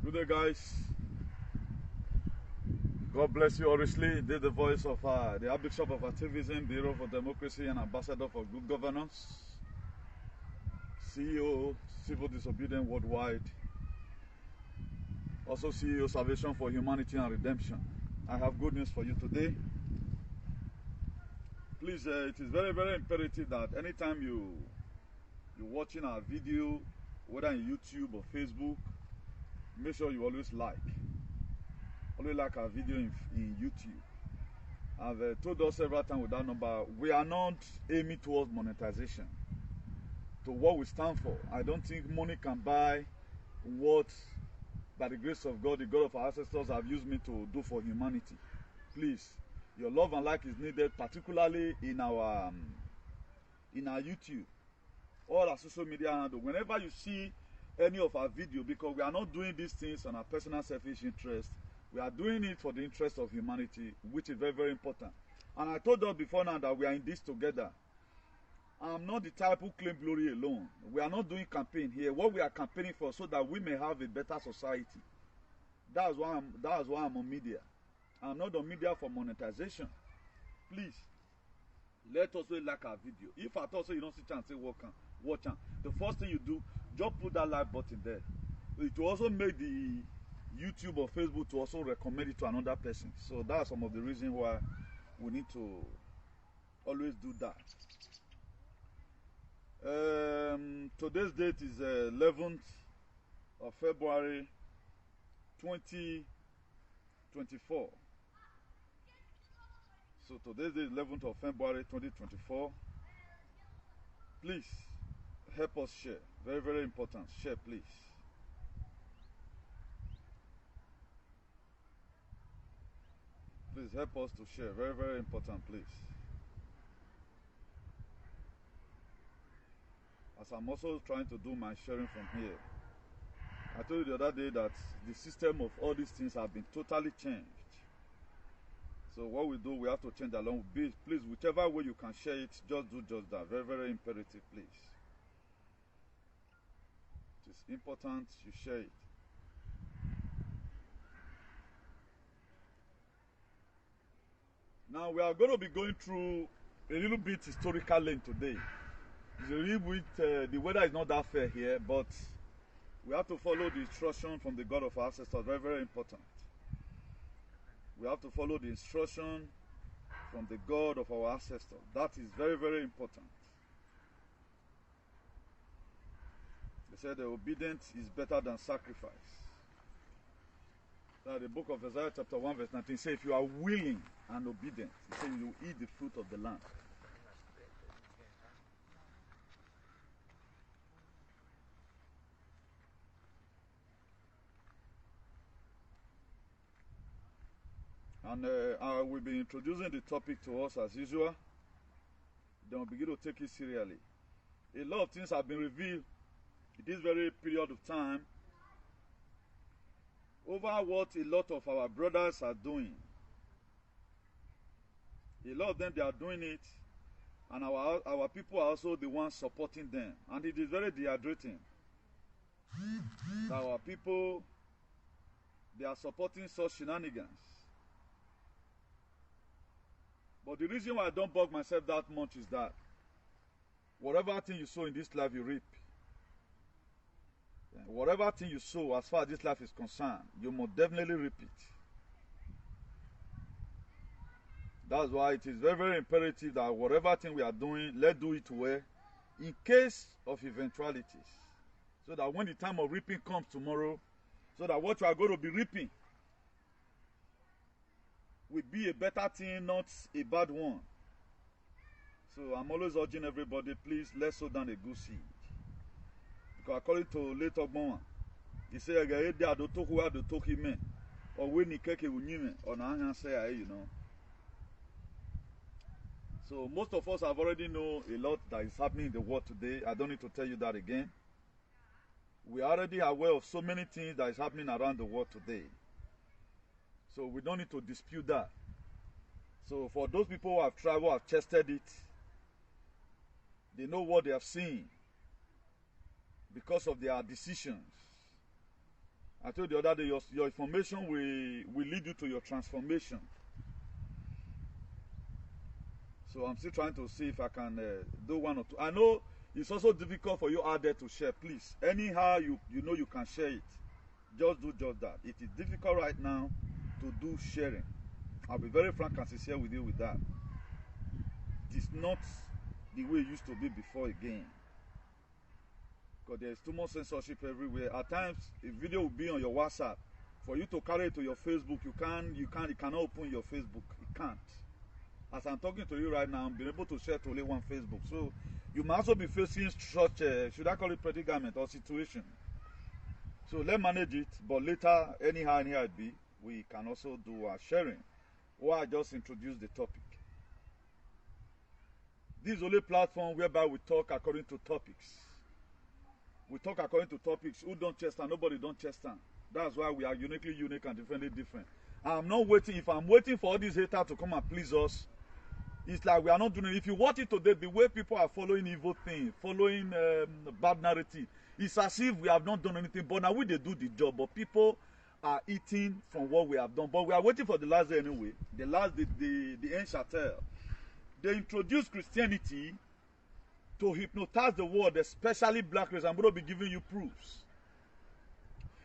Good day, guys. God bless you. Honestly, this is the voice of the Archbishop of Activism, the Hero for Democracy, and Ambassador for Good Governance, CEO, Civil Disobedience Worldwide, also CEO, Salvation for Humanity and Redemption. I have good news for you today. Please, it is very, very imperative that anytime you're watching our video, whether in YouTube or Facebook, make sure you always like our video in YouTube. I've told us several times with that number, we are not aiming towards monetization. To what we stand for, I don't think money can buy what, by the grace of God, the God of our ancestors have used me to do for humanity. Please, your love and like is needed, particularly in our YouTube, all our social media handle. Whenever you see any of our video, because we are not doing these things on our personal selfish interest, we are doing it for the interest of humanity, which is very, very important. And I told us before now that we are in this together. I'm not the type who claim glory alone. We are not doing campaign here. What we are campaigning for, so that we may have a better society. That's why I'm on media. I'm not on media for monetization. Please, let us like our video. If at all so you don't see chance, say watch on. The first thing you do, just put that like button there. It will also make the YouTube or Facebook to also recommend it to another person. So that's some of the reasons why we need to always do that. Today's date is 11th of February 2024. So today's date is 11th of February 2024. Please help us share. Very, very important. Share, please. Please help us to share. Very, very important, please. As I'm also trying to do my sharing from here. I told you the other day that the system of all these things have been totally changed. So what we do, we have to change along with this. Please, whichever way you can share it, just do just that. Very, very imperative, please. It is important you share it. Now we are going to be going through a little bit historical lane today. It's a little bit, the weather is not that fair here, but we have to follow the instruction from the God of our ancestors. Very, very important. We have to follow the instruction from the God of our ancestors. That is very, very important. They said the obedience is better than sacrifice. Now the book of Isaiah chapter 1 verse 19 says, if you are willing and obedient, he says you will eat the fruit of the land. And I will be introducing the topic to us as usual. Then we'll begin to take it seriously. A lot of things have been revealed in this very period of time over what a lot of our brothers are doing. A lot of them, they are doing it, and our people are also the ones supporting them. And it is very dehydrating that our people, they are supporting such shenanigans. But the reason why I don't bug myself that much is that whatever thing you sow in this life, you reap. Whatever thing you sow, as far as this life is concerned, you must definitely reap it. That's why it is very, very imperative that whatever thing we are doing, let's do it well, in case of eventualities. So that when the time of reaping comes tomorrow, so that what you are going to be reaping will be a better thing, not a bad one. So I'm always urging everybody, please, let's sow down a good seed. Because according to late Ogbonwa, he said, you know. So most of us have already know a lot that is happening in the world today. I don't need to tell you that again. We are already aware of so many things that is happening around the world today. So we don't need to dispute that. So for those people who have traveled, have tested it, they know what they have seen because of their decisions. I told you the other day, your information will lead you to your transformation. So I'm still trying to see if I can do one or two. I know it's also difficult for you out there to share. Please, anyhow you know you can share it. Just do just that. It is difficult right now to do sharing. I'll be very frank and sincere with you with that. It's not the way it used to be before again. Because there's too much censorship everywhere. At times, a video will be on your WhatsApp. For you to carry it to your Facebook, you cannot open your Facebook. You can't. As I'm talking to you right now, I'm being able to share to only one Facebook. So you might also be facing such, should I call it predicament or situation. So let's manage it. But later, anyhow it be, we can also do our sharing. Or I just introduce the topic. This is only a platform whereby we talk according to topics. We talk according to topics. Who don't chest and nobody don't chest and. That's why we are uniquely unique and differently different. I'm not waiting. If I'm waiting for all these haters to come and please us, it's like we are not doing it. If you watch it today, the way people are following evil things, following bad narrative, it's as if we have not done anything. But now we they do the job. But people are eating from what we have done. But we are waiting for the last day anyway. The end shall tell. They introduced Christianity to hypnotize the world, especially black race. I'm going to be giving you proofs.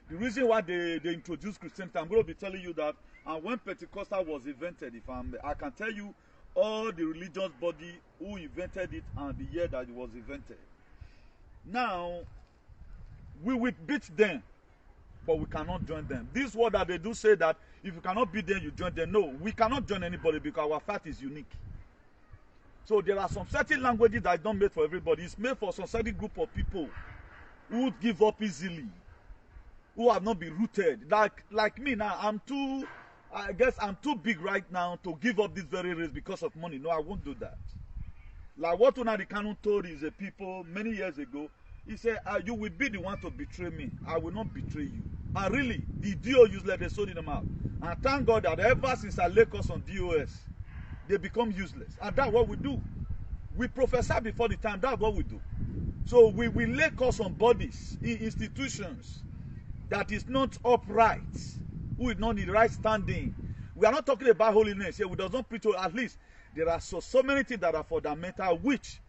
The reason why they introduced Christianity, I'm going to be telling you that. And when Pentecostal was invented, I can tell you all the religious body who invented it and the year that it was invented. Now, we will beat them, but we cannot join them. This word that they do say that if you cannot beat them, you join them. No, we cannot join anybody because our fight is unique. So there are some certain languages that are not made for everybody. It's made for some certain group of people who give up easily, who have not been rooted. Like me now, I guess I'm too big right now to give up this very race because of money. No, I won't do that. Like what Unadi Kanu told his people many years ago, he said, you will be the one to betray me. I will not betray you. And really, the DO useless, they sold them out. And thank God that ever since I lay us on DOS, they become useless. And that's what we do. We prophesy before the time. That's what we do. So we lay us on bodies, in institutions that is not upright, who is not in the right standing. We are not talking about holiness here. We does not preach to, at least there are so many things that are fundamental which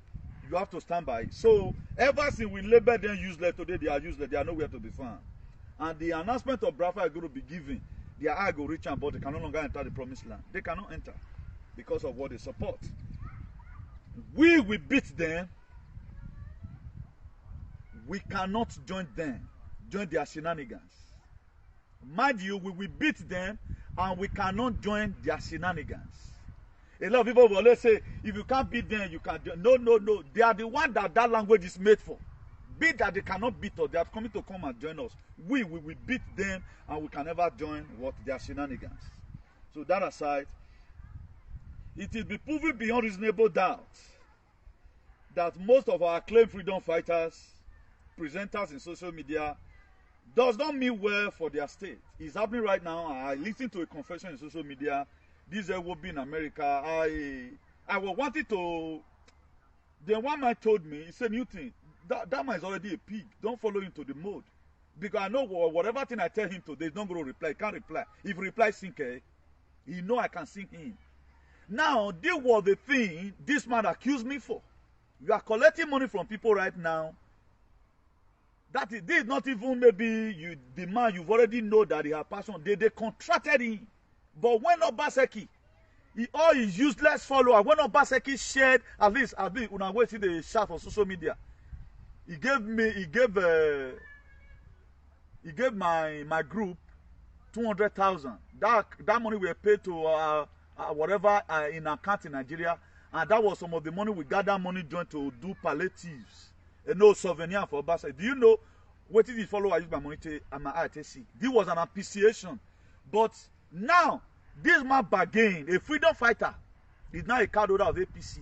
you have to stand by. So ever since we label them useless, today they are useless. They are nowhere to be found. And the announcement of Brafa is going to be given. Their eye go reach and but they can no longer enter the promised land. They cannot enter because of what they support. We will beat them. We cannot join them, join their shenanigans. Mind you, we will beat them and we cannot join their shenanigans. A lot of people will always say, if you can't beat them, you can't join. No. They are the one that language is made for. Beat that they cannot beat us. They are coming to come and join us. We will beat them and we can never join what their shenanigans. So that aside, it will be proven beyond reasonable doubt that most of our acclaimed freedom fighters, presenters in social media, does not mean well for their state. It's happening right now. I listened to a confession in social media. This will be in America. I was wanting to. Then one man told me, he said, Newton, that man is already a pig. Don't follow him to the mode. Because I know whatever thing I tell him today, he's not going to reply. He can't reply. If he replies, sink, he know I can sink in. Now, this was the thing this man accused me for. You are collecting money from people right now. This is not even maybe the man you've already know that he has passion. They contracted him. But when Obaseki, all his useless followers, when Obaseki shared, at least, when I went to the chat on social media, he gave my group 200,000. That money we paid to whatever in account in Nigeria, and that was some of the money we gather money joined to do palliatives. No souvenir for Obaseki. Do you know what did the follower use my money to my ITC? This was an appreciation. But now, this man bargain, a freedom fighter, is now a card holder of APC.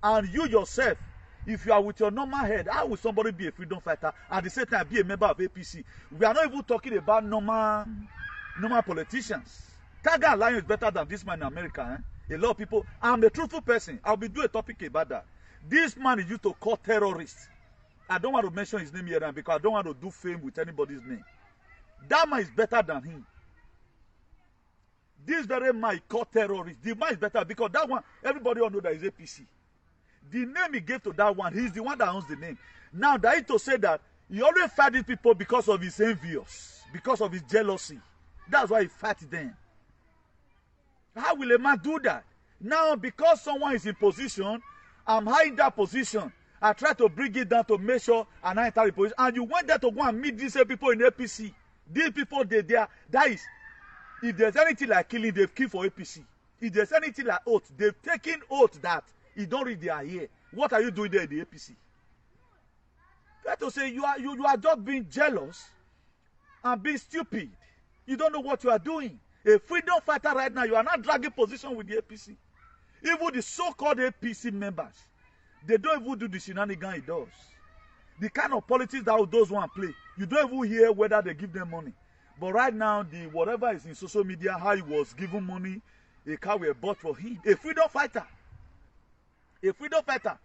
And you yourself, if you are with your normal head, how will somebody be a freedom fighter at the same time be a member of APC? We are not even talking about normal politicians. Tiger Lion is better than this man in America. A lot of people. I'm a truthful person. I'll be doing a topic about that. This man is used to call terrorists. I don't want to mention his name here now because I don't want to do fame with anybody's name. That man is better than him. This very man called terrorist. The man is better because that one, everybody all know that is APC. The name he gave to that one, he's the one that owns the name. Now, that is to say that he always fight these people because of his envious, because of his jealousy. That's why he fights them. How will a man do that? Now, because someone is in position, I'm high in that position. I try to bring it down to make sure and I enter the position. And you went there to go and meet these people in APC. These people, that is, if there's anything like killing, they've killed for APC. If there's anything like oath, they've taken oath that you don't read their ear. What are you doing there in the APC? Try to say you are just being jealous and being stupid. You don't know what you are doing. A freedom fighter right now, you are not dragging position with the APC. Even the so-called APC members, they don't even do the shenanigans it does. The kind of politics that those one play, you don't even hear whether they give them money. But right now, the whatever is in social media, how he was given money, a car were bought for him. A freedom fighter. A freedom fighter.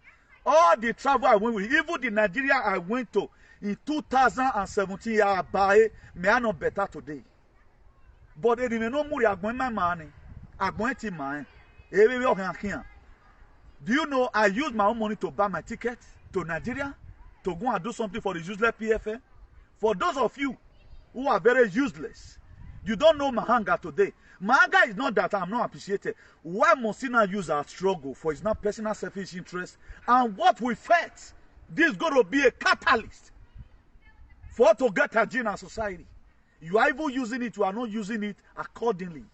All the travel I went with, even the Nigeria I went to in 2017, I buy me are not better today. But they didn't know more agwen my money. Agwen ti mine. Do you know I used my own money to buy my ticket to Nigeria to go and do something for the useless PFN? For those of you who are very useless, you don't know my hunger today. My hunger is not that I'm not appreciated. Why must he not use our struggle for his not personal selfish interest? And what we felt, this is going to be a catalyst for us to get a in our society. You are even using it, you are not using it accordingly.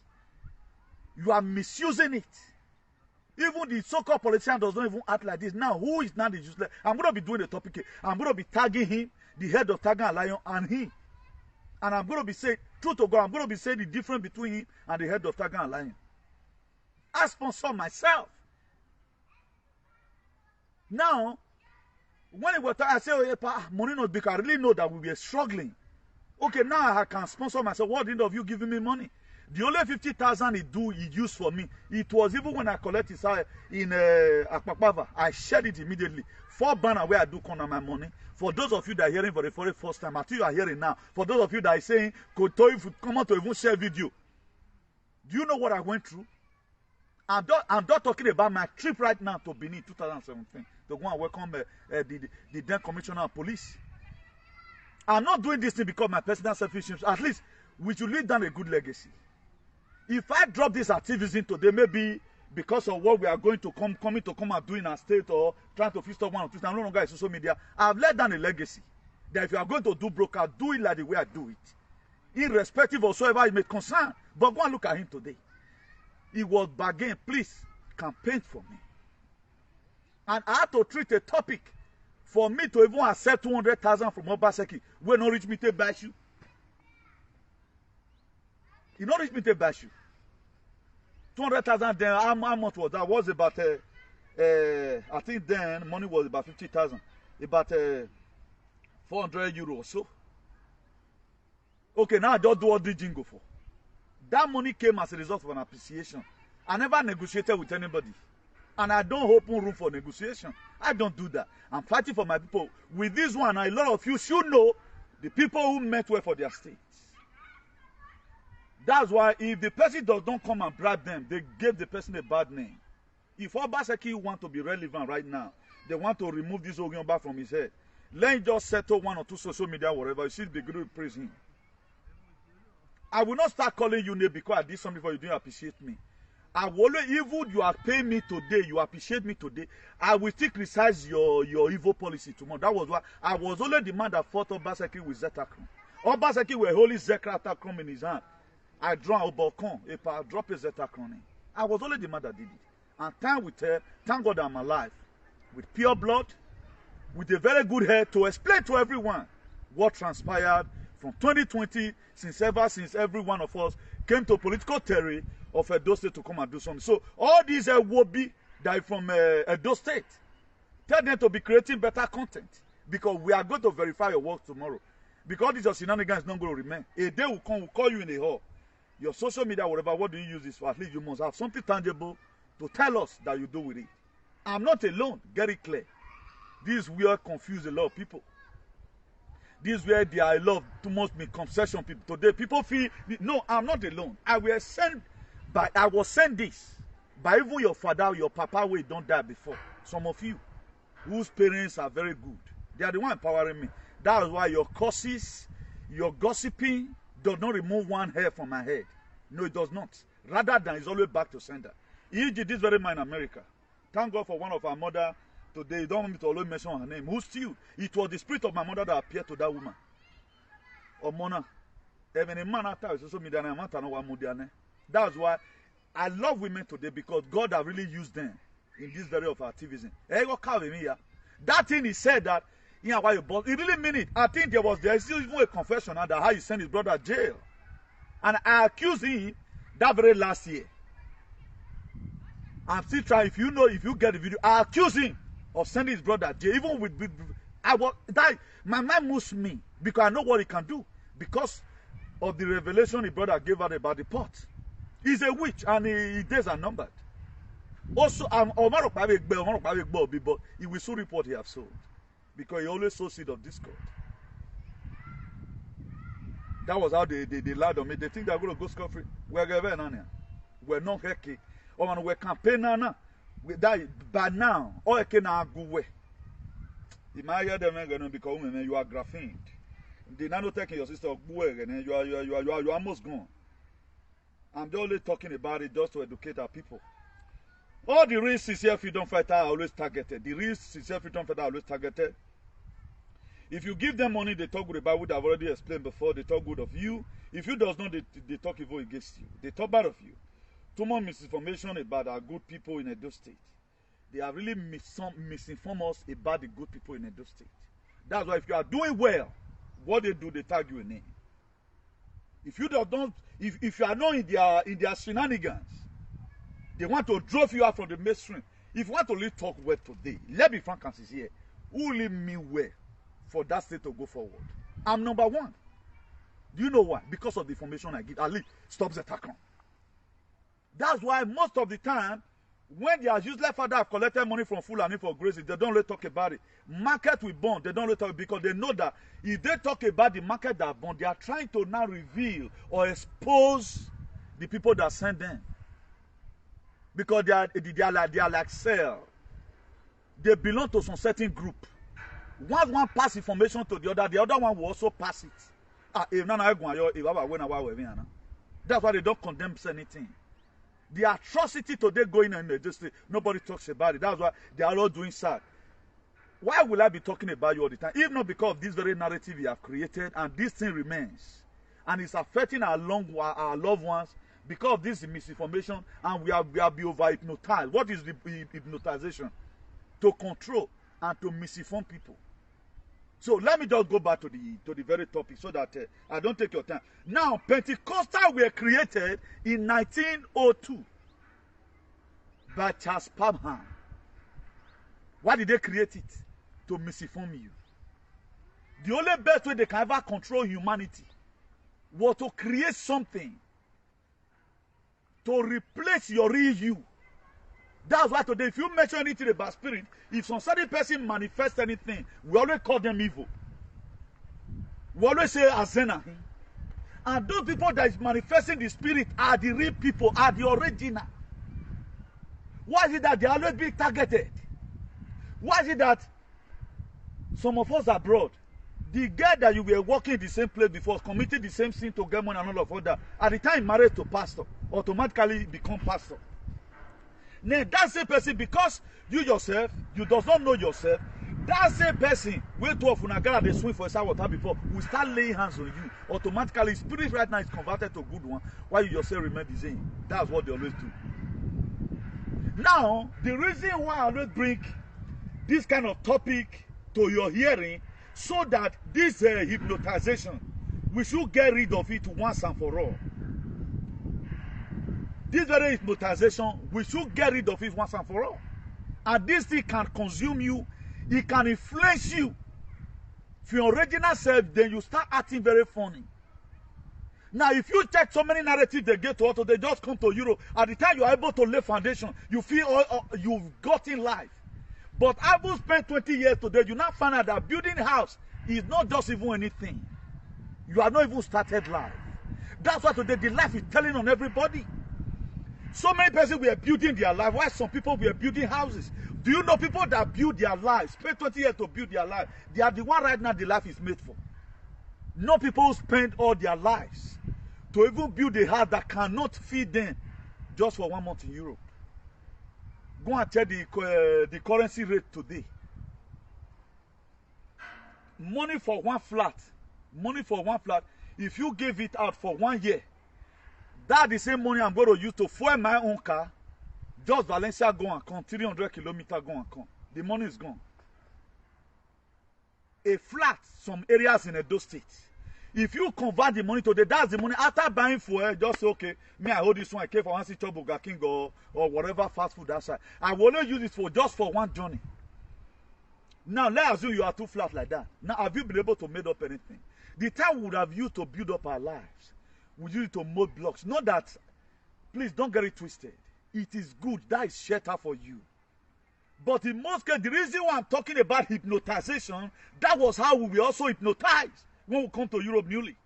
You are misusing it. Even the so-called politician does not even act like this. Now, who is now the useless? I'm going to be doing the topic here. I'm going to be tagging him, the head of Tagging Alliance, and him. And I'm going to be saying, truth to God, I'm going to be saying the difference between him and the head of Tagging Alliance. I sponsor myself. Now, when it was time, I say, oh, yeah, money not because I really know that we were struggling. Okay, now I can sponsor myself. What end of you giving me money? The only 50,000 he used for me, it was even when I collected it in Akpakpava, I shared it immediately. 4 banner where I do corner my money. For those of you that are hearing for the very first time, until you are hearing now, for those of you that are saying, could come out to even share video. Do you know what I went through? I'm not talking about my trip right now to Benin 2017 to go and welcome the then Commissioner of Police. I'm not doing this thing because of my personal selfish interest. At least we should leave down a good legacy. If I drop this activism today, maybe because of what we are going to come and do in our state or trying to fix up one or two, I'm no longer in social media, I've laid down a legacy. That if you are going to do broadcast, do it like the way I do it. Irrespective of whatsoever it may concern. But go and look at him today. He was bargain, please, campaign for me. And I had to treat a topic for me to even accept 200,000 from Obaseki. When not reach me to bash you. He not reach me to bash you. 200,000 then, how much was that? Was about, I think then, money was about 50,000. About 400 euro or so. Okay, now I just do all the jingle for. That money came as a result of an appreciation. I never negotiated with anybody. And I don't open room for negotiation. I don't do that. I'm fighting for my people. With this one, a lot of you should know the people who meant well for their states. That's why if the person does not come and bribe them, they gave the person a bad name. If Obaseki want to be relevant right now, they want to remove this Ogionba from his head. Let him just settle 1 or 2 social media, whatever. You should be good to praise him. I will not start calling you name because I did something for you, didn't appreciate me. I will always, even you are paying me today, you appreciate me today, I will still criticize your evil policy tomorrow. That was why I was only the man that fought Obaseki with Zetakron. Obaseki were holding Zetakron in his hand. I draw a balcon, if I drop a Zetakron in. I was only the man that did it. And time will tell, thank God I'm alive. With pure blood, with a very good head to explain to everyone what transpired from 2020, since every one of us came to political terrain of Edo State to come and do something. So all these Wobi that are from Edo State, tell them to be creating better content because we are going to verify your work tomorrow. Because this your shenanigans is not going to remain. A day will come, we'll call you in a hall. Your social media, whatever, what do you use this for? At least you must have something tangible to tell us that you do with it. I'm not alone, get it clear. This will confuse a lot of people. This is where they are love too much misconception people. Today, people feel, no, I'm not alone. I was sent this by even your father, your papa, who don't die before. Some of you, whose parents are very good, they are the one empowering me. That is why your curses, your gossiping does not remove one hair from my head. No, it does not. Rather than it's always back to sender. He did this very man in America. Thank God for one of our mother today. You don't want me to always mention her name. Who still? It was the spirit of my mother that appeared to that woman. Or Mona. Even a man after social media, that's why I love women today, because God has really used them in this very of activism. That thing he said that, he really mean it. I think there is even a confession that how he sent his brother to jail. And I accused him that very last year. I'm still trying. If you get the video, I accuse him of sending his brother to jail. Even with my mind moves me, because I know what he can do, because of the revelation his brother gave out about the pot. He's a witch, and his days are numbered. Also, but he will soon report he have sold, because he always sows seed of discord. That was how they lied on me. They think they're going to go scot-free. We're not happy. Or we're campaigning. But now, all can go away. You might hear them because you are graphened. They now not taking your sister and you are almost gone. I'm only talking about it just to educate our people. All the real sincere freedom fighters are always targeted. The real sincere freedom fighters are always targeted. If you give them money, they talk good about what I've already explained before. They talk good of you. If you does not, they talk evil against you. They talk bad of you. Too much misinformation about our good people in Edo State. They are really misinformed us about the good people in Edo State. That's why if you are doing well, what they do, they tag you a name. If you don't, if you are not in their shenanigans, they want to drop you out from the mainstream. If you want to really talk well today, let me frank and sincere. Who leave me well for that state to go forward? I'm number one. Do you know why? Because of the information I give. Ali stops the attack. That's why most of the time, when they are useless father have collected money from Fulani for grazing, they don't really talk about it. Market with bond, they don't really talk, because they know that if they talk about the market that bond, they are trying to now reveal or expose the people that send them. Because they are like cell. They belong to some certain group. Once one pass information to the other one will also pass it. That's why they don't condemn anything. The atrocity today going on in the district, nobody talks about it. That's why they are all doing sad. Why will I be talking about you all the time? If not because of this very narrative we have created, and this thing remains, and it's affecting our loved ones because of this misinformation, and we have been over-hypnotized. What is the hypnotization? To control and to misinform people. So let me just go back to the very topic so that I don't take your time. Now, Pentecostals were created in 1902 by Charles Parham. Why did they create it? To misinform you. The only best way they can ever control humanity was to create something to replace your real you. That's why today, if you mention anything about spirit, if some certain person manifests anything, we always call them evil. We always say Azena. And those people that is manifesting the spirit are the real people, are the original. Why is it that they are always being targeted? Why is it that some of us abroad, the guy that you were working in the same place before, committed the same sin to get money and all of that, at the time married to pastor, automatically become pastor. Now, that same person, because you yourself, you does not know yourself, that same person, wait to Funagara, they swim for a water before, will start laying hands on you. Automatically, spirit right now is converted to a good one, while you yourself remain the same. That's what they always do. Now, the reason why I always bring this kind of topic to your hearing, so that this hypnotization, we should get rid of it once and for all. This very hypnotization, we should get rid of it once and for all. And this thing can consume you. It can influence you. If your original self, then you start acting very funny. Now, if you check so many narratives they get to auto, they just come to Europe. At the time you are able to lay foundation, you feel you've got in life. But I will spend 20 years today, you now find out that building a house It's not just even anything. You are not even started life. That's why today the life is telling on everybody. So many persons were building their life, while some people were building houses. Do you know people that build their lives, spend 20 years to build their life? They are the one right now the life is made for. No people who spend all their lives to even build a house that cannot feed them just for 1 month in Europe. Go and check the currency rate today. Money for one flat, if you give it out for 1 year, that's the same money I'm going to use to fuel my own car. Just Valencia go and come, 300 kilometers go and come. The money is gone. A flat, some areas in Edo State. If you convert the money today, that's the money. After buying fuel, just say, okay, me, I hold this one, I came for one city Burger King or whatever fast food outside. I will only use it just for one journey. Now, let's assume you are too flat like that. Now, have you been able to make up anything? The time we would have used to build up our lives, we use it to mold blocks. Not that, please don't get it twisted. It is good. That is shelter for you. But in most cases, the reason why I'm talking about hypnotization, that was how we were also hypnotized when we come to Europe newly.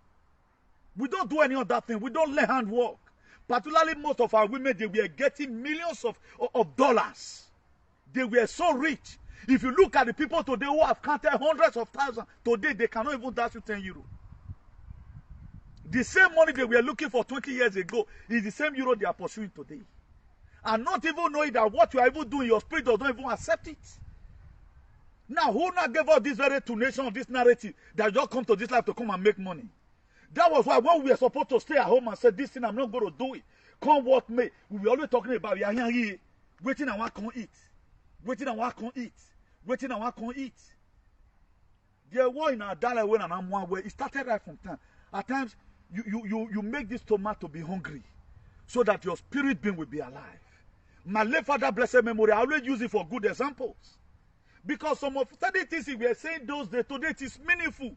We don't do any other thing. We don't learn handwork. Particularly most of our women, they were getting millions of dollars. They were so rich. If you look at the people today who have counted hundreds of thousands, today they cannot even dash you 10 euros. The same money they were looking for 20 years ago is the same euro they are pursuing today. And not even knowing that what you are even doing, your spirit does not even accept it. Now, who not gave us this very tunation of this narrative that you all come to this life to come and make money? That was why when we were supposed to stay at home and say, this thing, I'm not going to do it. Come what may. We were always talking about, we are here, waiting and what can eat. Waiting and what can eat. Waiting and what can eat. There was in our dollar when and I'm one way. It started right from time. At times, you make this stomach to be hungry so that your spirit being will be alive. My late father, blessed memory, I always use it for good examples. Because some of the things we were saying those days, today it is meaningful.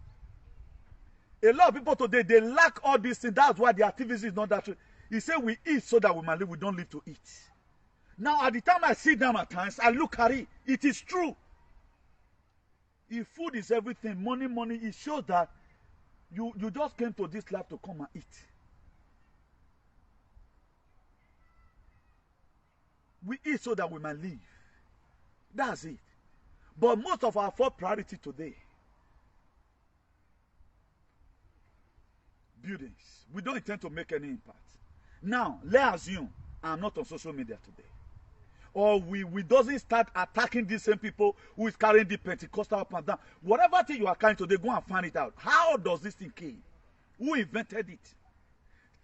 A lot of people today, they lack all these things. That's why the activism is not that true. He said we eat so that we might live. We don't live to eat. Now, at the time I sit down at times, I look at it. It is true. If food is everything, money, it shows that you just came to this life to come and eat. We eat so that we might live. That's it. But most of our first priority today, buildings. We don't intend to make any impact. Now, let's assume I'm not on social media today. Or we doesn't start attacking these same people who is carrying the Pentecostal up and down. Whatever thing you are carrying today, go and find it out. How does this thing came? Who invented it?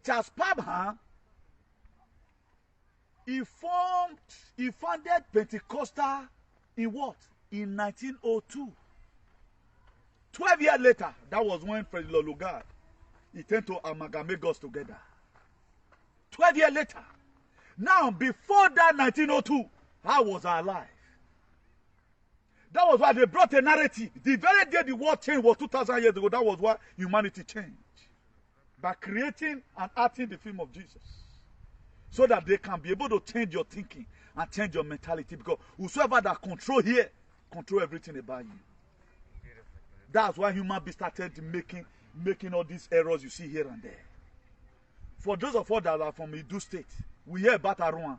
Charles Pabhan, he founded Pentecostal in what? In 1902. 12 years later, that was when President Lugard, he tended to amalgamate us together. 12 years later. Now, before that 1902, how was our life? That was why they brought a narrative. The very day the world changed was 2,000 years ago. That was why humanity changed. By creating and acting the film of Jesus. So that they can be able to change your thinking and change your mentality. Because whosoever that control here, control everything about you. That's why human beings started making all these errors you see here and there. For those of us that are from Edo State, we hear about Arouan.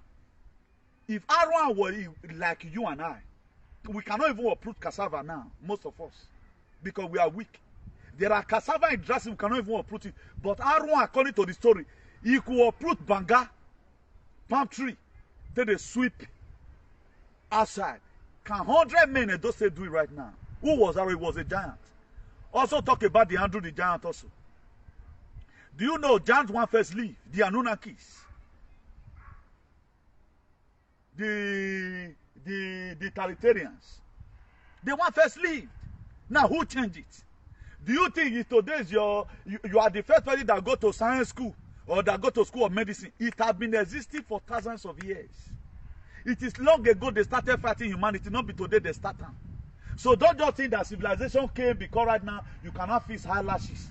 If Arouan were like you and I, we cannot even uproot cassava now, most of us, because we are weak. There are cassava in Drassi, we cannot even uproot it. But Arouan, according to the story, he could uproot banga, palm tree, then they sweep outside. Can 100 men in Edo State do it right now? Who was Arouan? He was a giant. Also talk about the Andrew the giant also. Do you know giants want first leave? The Anunnakis. The totalitarians. They want first leave. Now who changed it? Do you think if today you are the first person that go to science school or that go to school of medicine? It has been existing for thousands of years. It is long ago they started fighting humanity, not be today they start them. So don't just think that civilization came because right now you cannot fix eyelashes.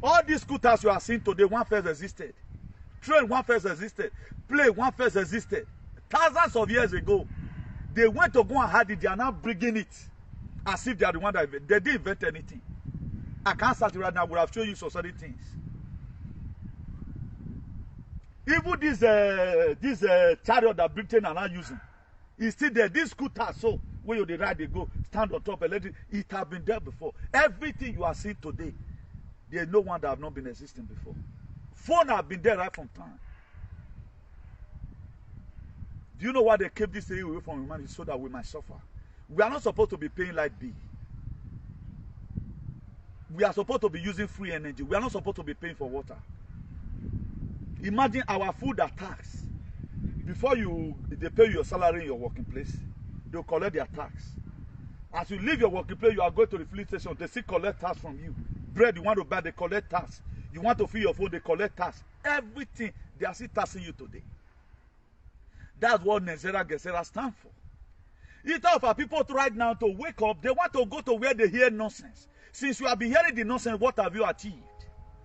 All these scooters you are seeing today, one first existed. Train, one first existed. Plane, one first existed. Thousands of years ago, they went to go and hide it. They are now bringing it as if they are the one that they didn't invent anything. I can't start it right now. I would have shown you some certain things. Even this chariot that Britain are now using, it's still there. This scooter, so when you ride, they go stand on top and let it. It has been there before. Everything you are seeing today, there's no one that have not been existing before. Phone have been there right from time. Do you know why they kept this thing away from humanity? So that we might suffer. We are not supposed to be paying light bill. We are supposed to be using free energy. We are not supposed to be paying for water. Imagine our food are tax. Before they pay your salary in your working place, they'll collect their tax. As you leave your working place, you are going to the filling station, they still collect tax from you. Bread you want to buy, they collect tax. You want to fill your phone, they collect tax. Everything, they are still taxing you today. That's what GHTERS stand for. It's time for people to right now to wake up. They want to go to where they hear nonsense. Since you have been hearing the nonsense, what have you achieved?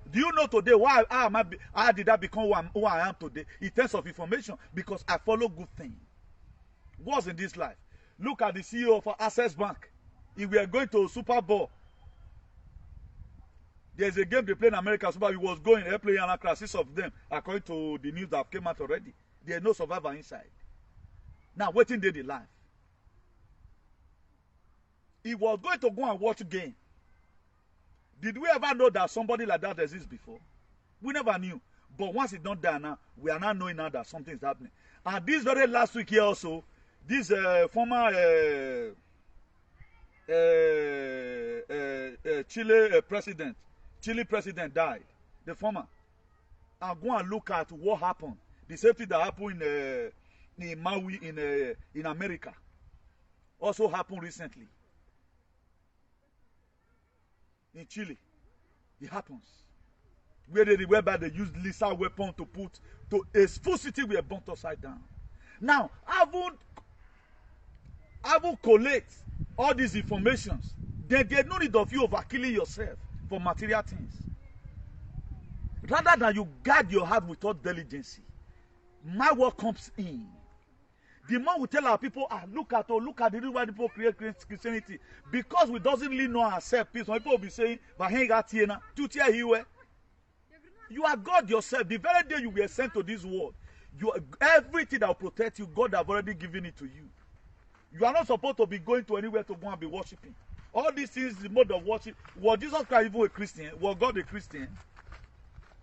Do you know today why how did I become who I am today? In terms of information, because I follow good things. What's in this life? Look at the CEO of Access Bank. If we are going to Super Bowl, there's a game they play in America. Super Bowl, he was going, they playing and 6 of them, according to the news that came out already. There's no survivor inside. Now, waiting day the life. He was going to go and watch a game. Did we ever know that somebody like that exists before? We never knew. But once it's not there now, we are now knowing now that something is happening. And this very last week here also, this former Chile president died. The former. And go and look at what happened. The same thing that happened in Maui in America. Also happened recently. In Chile, it happens. Whereby they use lethal weapon to put to a full city were burnt upside down. Now, I will collect all these informations. Then there's no need of you overkilling yourself for material things. Rather than you guard your heart with all diligence, my word comes in. The more we tell our people, look at the reason why people create Christianity. Because we doesn't really know ourselves. Some people will be saying, you are God yourself. The very day you were sent to this world, everything that will protect you, God have already given it to you. You are not supposed to be going to anywhere to go and be worshiping. All these things, the mode of worship. Was Jesus Christ even a Christian? Was God a Christian?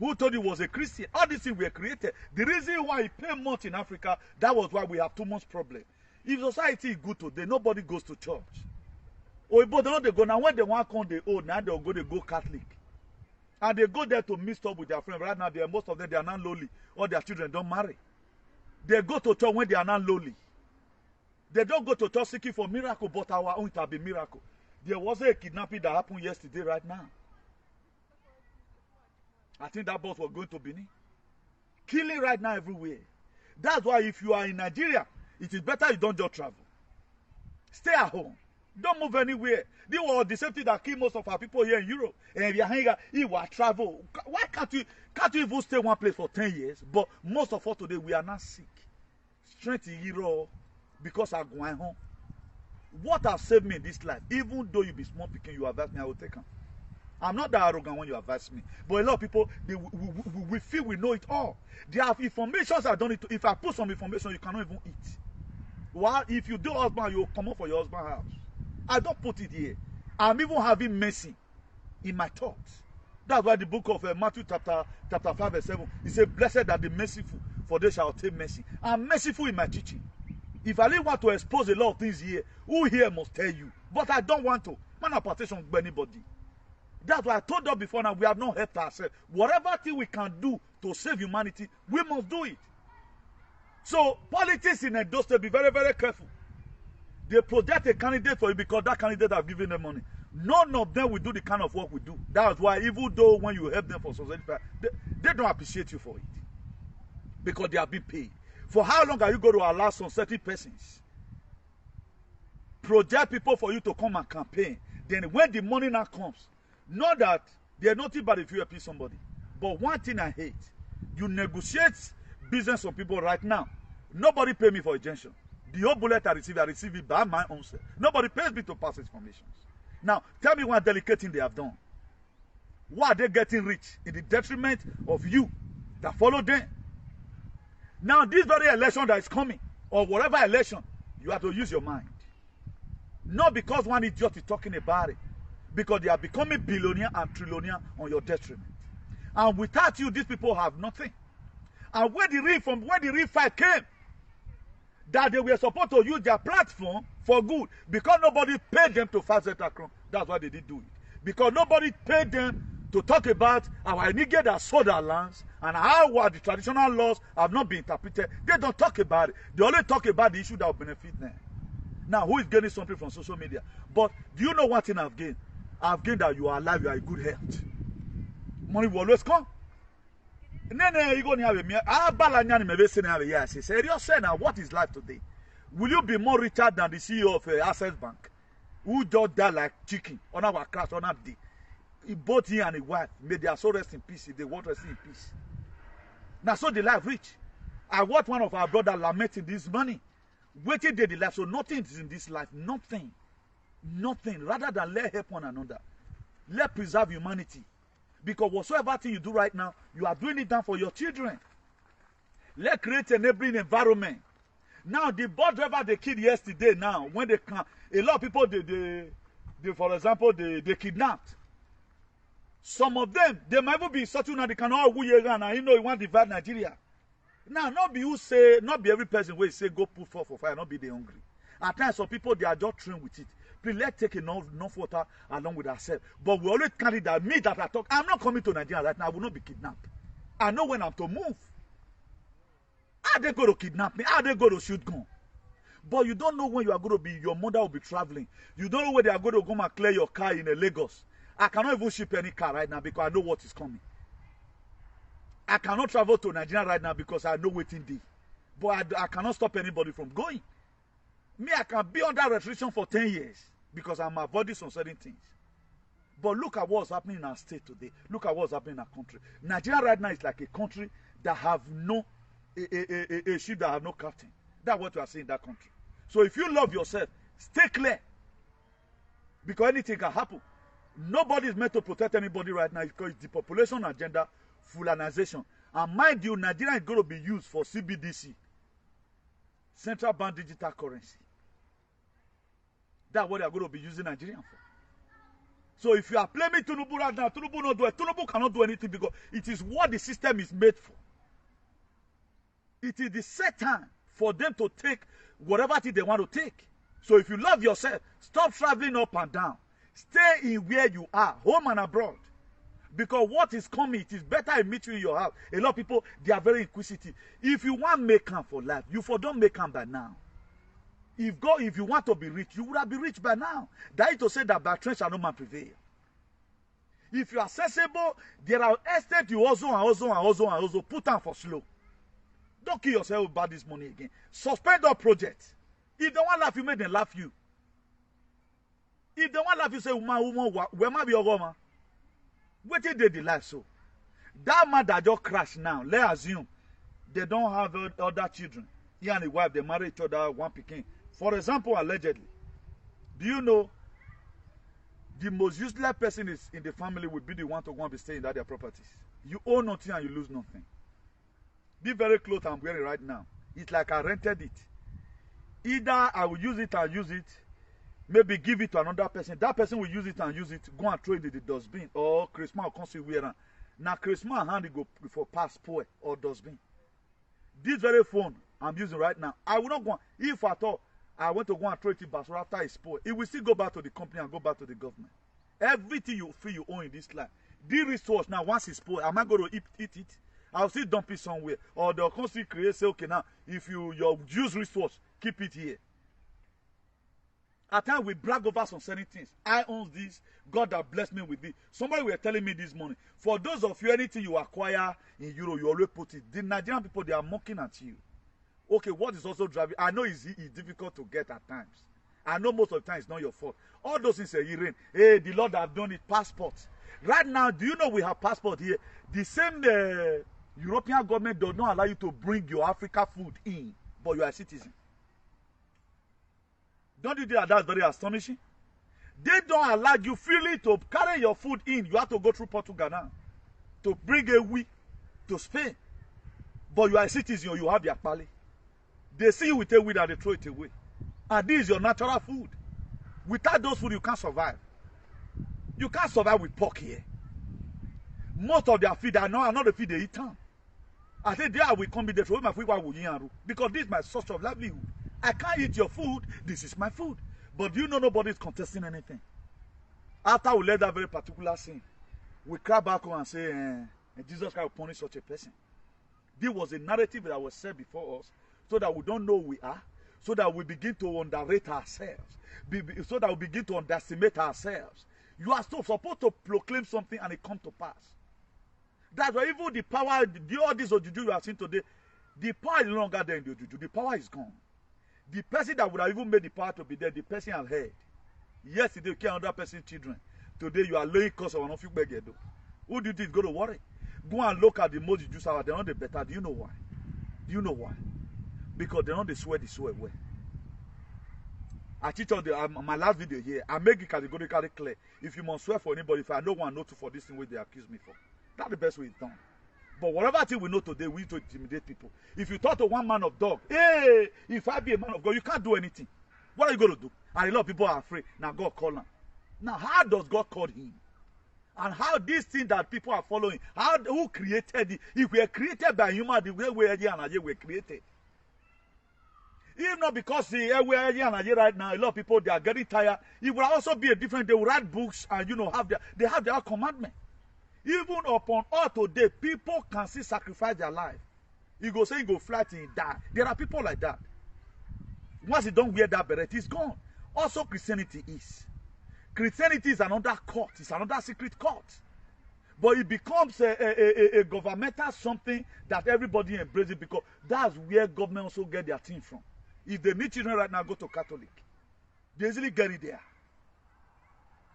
Who told you was a Christian? All these things were created. The reason why he paid much in Africa, that was why we have too much problem. If society is good today, nobody goes to church. Or but they go now when they want to come, they old now they go Catholic, and they go there to mix up with their friends. Right now, most of them they are not lowly, or their children don't marry. They go to church when they are not lowly. They don't go to church seeking for miracle, but our own it have been miracle. There was a kidnapping that happened yesterday, right now. I think that boss was going to Benin. Killing right now everywhere. That's why if you are in Nigeria, it is better you don't just travel. Stay at home. Don't move anywhere. This was the same thing that killed most of our people here in Europe. And if you are here, you will travel. Why can't you even stay one place for 10 years? But most of us today, we are not sick. Strength in Europe because I'm going home. What has saved me in this life? Even though you be small picking, you advise me, I will take them. I'm not that arrogant when you advise me. But a lot of people, we feel we know it all. There are informations I don't need to. If I put some information, you cannot even eat. Well, if you do husband, you will come up for your husband's house. I don't put it here. I'm even having mercy in my thoughts. That's why the book of Matthew chapter 5 verse 7, it says, blessed are the merciful, for they shall obtain mercy. I'm merciful in my teaching. If I really want to expose a lot of things here, who here must tell you? But I don't want to. Man, partition with anybody. That's why I told you before now, we have not helped ourselves. Whatever thing we can do to save humanity, we must do it. So, politics in Edo State, be very, very careful. They project a candidate for you because that candidate have given them money. None of them will do the kind of work we do. That's why even though when you help them for society, they don't appreciate you for it. Because they have been paid. For how long are you going to allow some certain persons project people for you to come and campaign? Then when the money now comes, not that they're nothing but if you help somebody. But one thing I hate, you negotiate business on people right now. Nobody pay me for injection. The whole bullet I receive it by my own self. Nobody pays me to pass information. Now, tell me what delicate thing they have done. Why are they getting rich in the detriment of you that follow them? Now, this very election that is coming, or whatever election, you have to use your mind. Not because one idiot is talking about it, because they are becoming billionaire and trillionaire on your detriment. And without you, these people have nothing. And when the real fight came, that they were supposed to use their platform for good, because nobody paid them to fight Zetacron, that's why they did do it. Because nobody paid them to talk about our nigger that sold our lands and how the traditional laws have not been interpreted. They don't talk about it. They only talk about the issue that will benefit them. Now, who is gaining something from social media? But do you know one thing I've gained? I've gained that you are alive, you are in good health. Money will always come. You go near me. Serious say now, what is life today? Will you be more richer than the CEO of Access Bank, who just died like chicken on our crash on that day? Both he and his wife, may their soul rest in peace if they want to rest in peace. Now, so the life rich. I watched one of our brothers lamenting this money. Waiting day the life, so nothing is in this life. Nothing. Nothing. Rather than let help one another. Let preserve humanity. Because whatsoever thing you do right now, you are doing it down for your children. Let create an enabling environment. Now, the bus driver they killed yesterday now, when they come, a lot of people, for example, they kidnapped. Some of them, they might even be such that they cannot and you know you want to divide Nigeria. Now, not be who say, not be every person who say go put for fire, not be they hungry. At times, some people, they are just trained with it. Please, let's take enough water along with ourselves. But we always carry that, me that I talk, I'm not coming to Nigeria right now, I will not be kidnapped. I know when I'm to move. How they go to kidnap me? How they go to shoot gun? But you don't know when you are going to be, your mother will be traveling. You don't know where they are going to go and clear your car in Lagos. I cannot even ship any car right now because I know what is coming. I cannot travel to Nigeria right now because I know waiting day. But I cannot stop anybody from going. Me, I can be under restriction for 10 years because I'm avoiding some certain things. But look at what's happening in our state today. Look at what's happening in our country. Nigeria right now is like a country that have no, a ship that have no captain. That's what we are seeing in that country. So if you love yourself, stay clear. Because anything can happen. Nobody is meant to protect anybody right now because it's the population agenda, fulanization. And mind you, Nigeria is going to be used for CBDC, Central Bank Digital Currency. That's what they are going to be using Nigeria for. So if you are blaming Tinubu right now, Tinubu not do it. Tinubu cannot do anything because it is what the system is made for. It is the set time for them to take whatever thing they want to take. So if you love yourself, stop traveling up and down. Stay in where you are, home and abroad. Because what is coming, it is better I meet you in your house. A lot of people, they are very inquisitive. If you want make am for life, you for don't make am by now. If you want to be rich, you would have been rich by now. That is to say that by trade shall no man prevail. If you are sensible, there are estates you also put down for slow. Don't kill yourself about this money again. Suspend all projects. If they want laugh, you make them laugh you. If they want laugh, you say, where might be your woman? What did they life so? That man that just crashed now, let's assume they don't have other children. He and his wife, they marry each other, one picking. For example, allegedly, do you know the most useless person is in the family will be the one to go and be staying at their properties? You own nothing and you lose nothing. This very clothes I'm wearing right now, it's like I rented it. Either I will use it and use it, maybe give it to another person. That person will use it and use it, go and throw it in the dustbin. Or Christmas will come see where. Now Christmas hand it go for passport or dustbin. This very phone I'm using right now, I will not go. If at all I want to go and throw it in Basra after it's spoiled, it will still go back to the company and go back to the government. Everything you feel you own in this life. This resource now, once it's spoiled, am I going to eat it? I'll still dump it somewhere. Or they'll constantly create, say, okay, now, if your use resource, keep it here. At times we brag over some certain things. I own this. God that blessed me with this. Somebody were telling me this morning. For those of you, anything you acquire in Euro, you always put it. The Nigerian people, they are mocking at you. Okay, what is also driving? I know it's difficult to get at times. I know most of the time it's not your fault. All those things are hearing. Hey, the Lord have done it. Passports. Right now, do you know we have passport here? The same European government does not allow you to bring your Africa food in, but you are a citizen. Don't you think that's very astonishing? They don't allow you freely to carry your food in. You have to go through Portugal now to bring a wheat to Spain. But you are a citizen, you have your pali. They see you with a wheat and they throw it away. And this is your natural food. Without those food, you can't survive. You can't survive with pork here. Most of their feed are not the feed they eat. I say, there will come be the food my food because this is my source of livelihood. I can't eat your food. This is my food. But you know nobody is contesting anything. After we let that very particular sin, we cry back home and say, Jesus Christ will punish such a person. This was a narrative that was said before us so that we don't know who we are, so that we begin to underrate ourselves, so that we begin to underestimate ourselves. You are still supposed to proclaim something and it comes to pass. That's why even the power, all this Ojuju you have seen today, the power is no longer there in the Ojuju. The power is gone. The person that would have even made the power to be there, the person has heard. Yesterday you killed another person's children. Today you are laying cause of an office beggar. Who do you think is going to worry? Go and look at the most Jews out. They're not the better. Do you know why? Do you know why? Because they're not the swear away. I teach on my last video here. I make it categorically clear. If you must swear for anybody, if I don't want to know for this thing where they accuse me for, that's the best way it's done. But whatever thing we know today, we need to intimidate people. If you talk to one man of dog, hey, if I be a man of God, you can't do anything. What are you going to do? And a lot of people are afraid. Now God call him. Now how does God call him? And how this thing that people are following, who created it? If we are created by human, the way we are here and we are created. Even not because we are here and right now, a lot of people, they are getting tired. It will also be a different, they will write books and, they have their commandment. Even upon all today, people can still sacrifice their life. You go say you go fly till you die. There are people like that. Once you don't wear that beret, it's gone. Also, Christianity is. Christianity is another cult. It's another secret cult. But it becomes a governmental something that everybody embraces because that's where government also get their thing from. If they need children right now, go to Catholic. They easily get it there.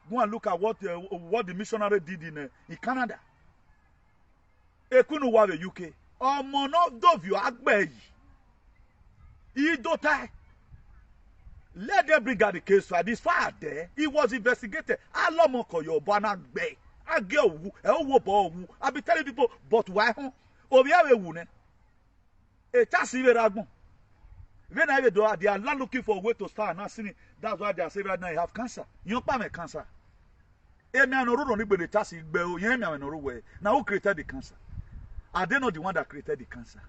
Go and look at what the missionary did in Canada. Ekunu wa the UK. Ọmọ náà dọ̀fì àgbẹ̀ yìí. Let them bring out the case for this far there. He was investigated. Alomoko yo bana gbe. Age owu, owo bo owu. I be telling people, but why? Obi awe wu ne. E chasi we ragbon. When I do, they are not looking for a way to start not sinning. That's why they are saying right now you have cancer. You don't have cancer. Now who created the cancer? Are they not the one that created the cancer?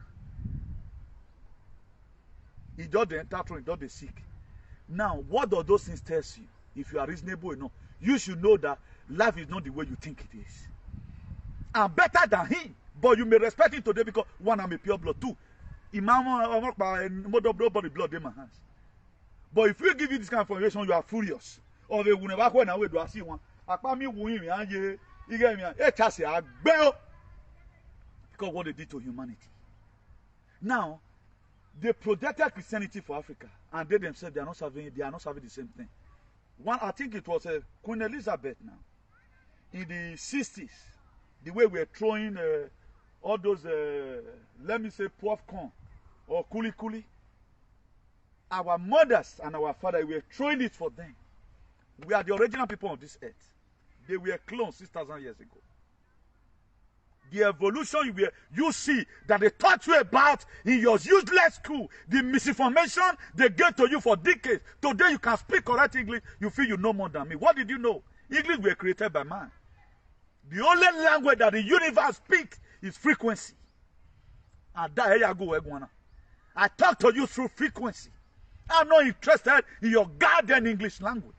He does the enter through, he does the sick. Now, what do those things tell you? If you are reasonable enough, you should know that life is not the way you think it is. I'm better than him, but you may respect him today because one, I'm a pure blood. Two, nobody blood in my hands. But if we give you this kind of information, you are furious. Or they will never go and away do I see one. Because what they did to humanity. Now, they projected Christianity for Africa, and they themselves they are not serving the same thing. One, I think it was Queen Elizabeth now, in the 60s, the way we are throwing all those, let me say, popcorn or kuli. Our mothers and our fathers, we were throwing it for them. We are the original people on this earth. They were clones 6,000 years ago. The evolution you see that they taught you about in your useless school, the misinformation they gave to you for decades. Today you can speak correct English, you feel you know more than me. What did you know? English were created by man. The only language that the universe speaks is frequency. And that here you go, Egwana. I talk to you through frequency. I'm not interested in your goddamn English language.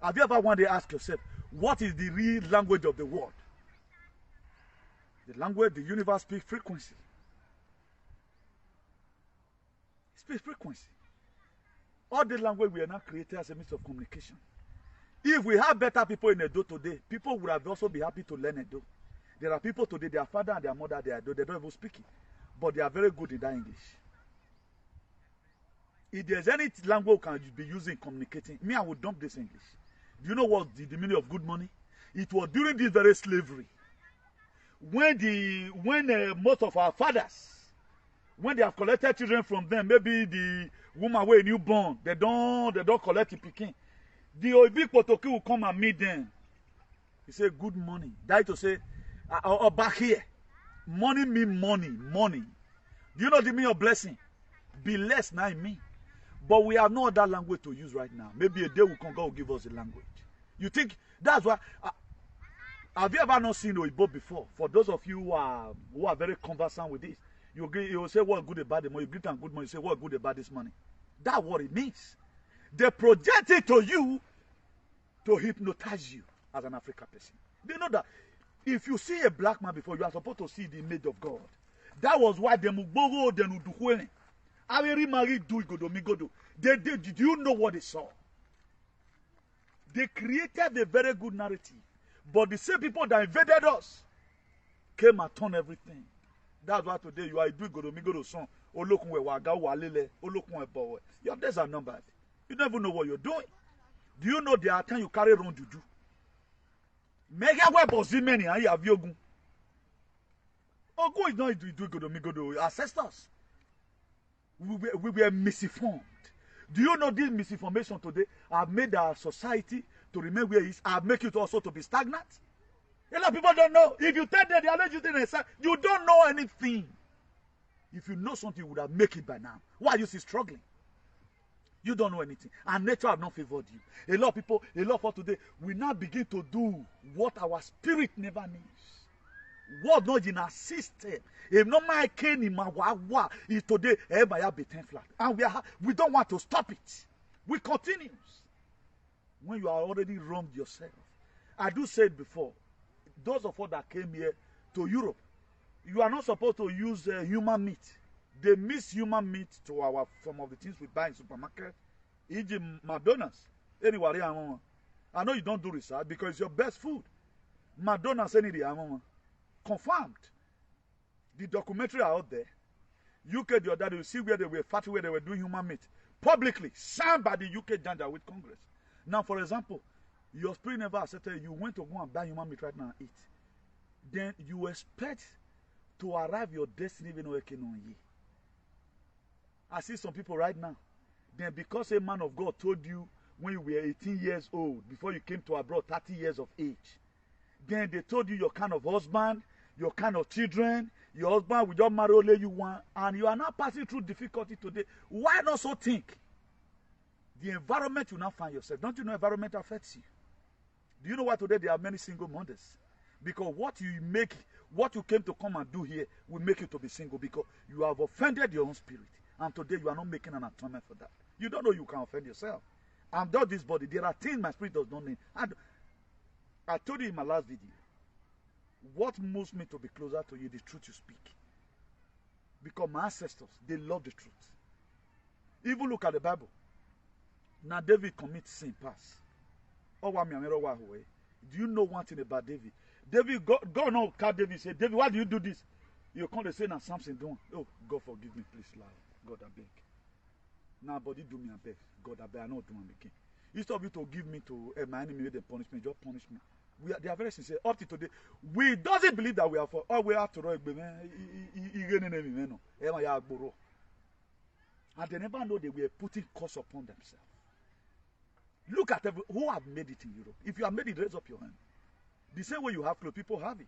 Have you ever one day asked yourself, what is the real language of the world? The language the universe speaks frequency. It speaks frequency. All the language we are not created as a means of communication. If we have better people in Edo today, people would have also be happy to learn Edo. There are people today, their father and their mother, they don't even speak it. But they are very good in that English. If there's any language can be used in communicating, me, I would dump this English. Do you know what the meaning of good money? It was during this very slavery. When most of our fathers, when they have collected children from them, maybe the woman were newborn, they don't collect the pikin. The Oibi Potoki will come and meet them. He said, good morning. That to say, back here. Money mean money. Money. Do you know the meaning of blessing? Be less now in me. But we have no other language to use right now. Maybe a day will come, God will give us a language. You think that's why? Have you ever not seen Oibo before? For those of you who are very conversant with this, you will say what good about the money. You greet and good money. You say what good about this money. That's what it means. They project it to you to hypnotize you as an African person. They know that if you see a black man before, you are supposed to see the image of God. That was why the Mugbogo, the Nuduhwe, do you know what they saw? They created a very good narrative. But the same people that invaded us came and turned everything. That's why today you are doing Godomigodo song. Your days are numbered. You don't even know what you're doing. Do you know there are times you carry around juju? Mega weapons many and you have yogun. Ogun is not doing Godomigodo. Ancestors. We were misinformed. Do you know this misinformation today have made our society to remain where it is, have made it also to be stagnant? A lot of people don't know. If you tell them they are not using it, you don't know anything. If you know something, you would have made it by now. Why are you still struggling? You don't know anything. And nature have not favored you. A lot of people, a lot of us today, we now begin to do what our spirit never needs. What not in our system. If no man came in my wa is today, everybody be 10 flat. And we don't want to stop it. We continue. When you are already wronged yourself. I do say it before. Those of us that came here to Europe, you are not supposed to use human meat. They mix human meat to some of the things we buy in supermarket, e.g. McDonald's. Anyway, I know you don't do research because it's your best food. McDonald's, confirmed. The documentary are out there. UK the other day, you see where they were fighting, where they were doing human meat. Publicly, signed by the UK Janja with Congress. Now, for example, your spirit never accepted you went to go and buy human meat right now and eat. Then you expect to arrive your destiny even working on you. I see some people right now. Then because a man of God told you when you were 18 years old, before you came to abroad, 30 years of age, then they told you your kind of husband, your kind of children, your husband will just marry only you want, and you are now passing through difficulty today. Why not so think? The environment you now find yourself. Don't you know environment affects you? Do you know why today there are many single mothers? Because what you came to come and do here will make you to be single because you have offended your own spirit. And today you are not making an atonement for that. You don't know you can offend yourself. I'm not this body. There are things my spirit does not need. And I told you in my last video, what moves me to be closer to you, the truth you speak. Because my ancestors, they love the truth. Even look at the Bible. Now David commits sin pass. Do you know one thing about David? David, God no call David say, David, why do you do this? You come to say now something doing. Oh, God forgive me, please, Lord. God I beg. Now body do me a beg. God I beg, I not do me again. Instead of you to give me to my enemy, they punish me, just punish me. They are very sincere. Up to today, we doesn't believe that we are for all we have to write. And they never know they were putting curse upon themselves. Look at who have made it in Europe. If you have made it, raise up your hand. The same way you have clothes, people have it.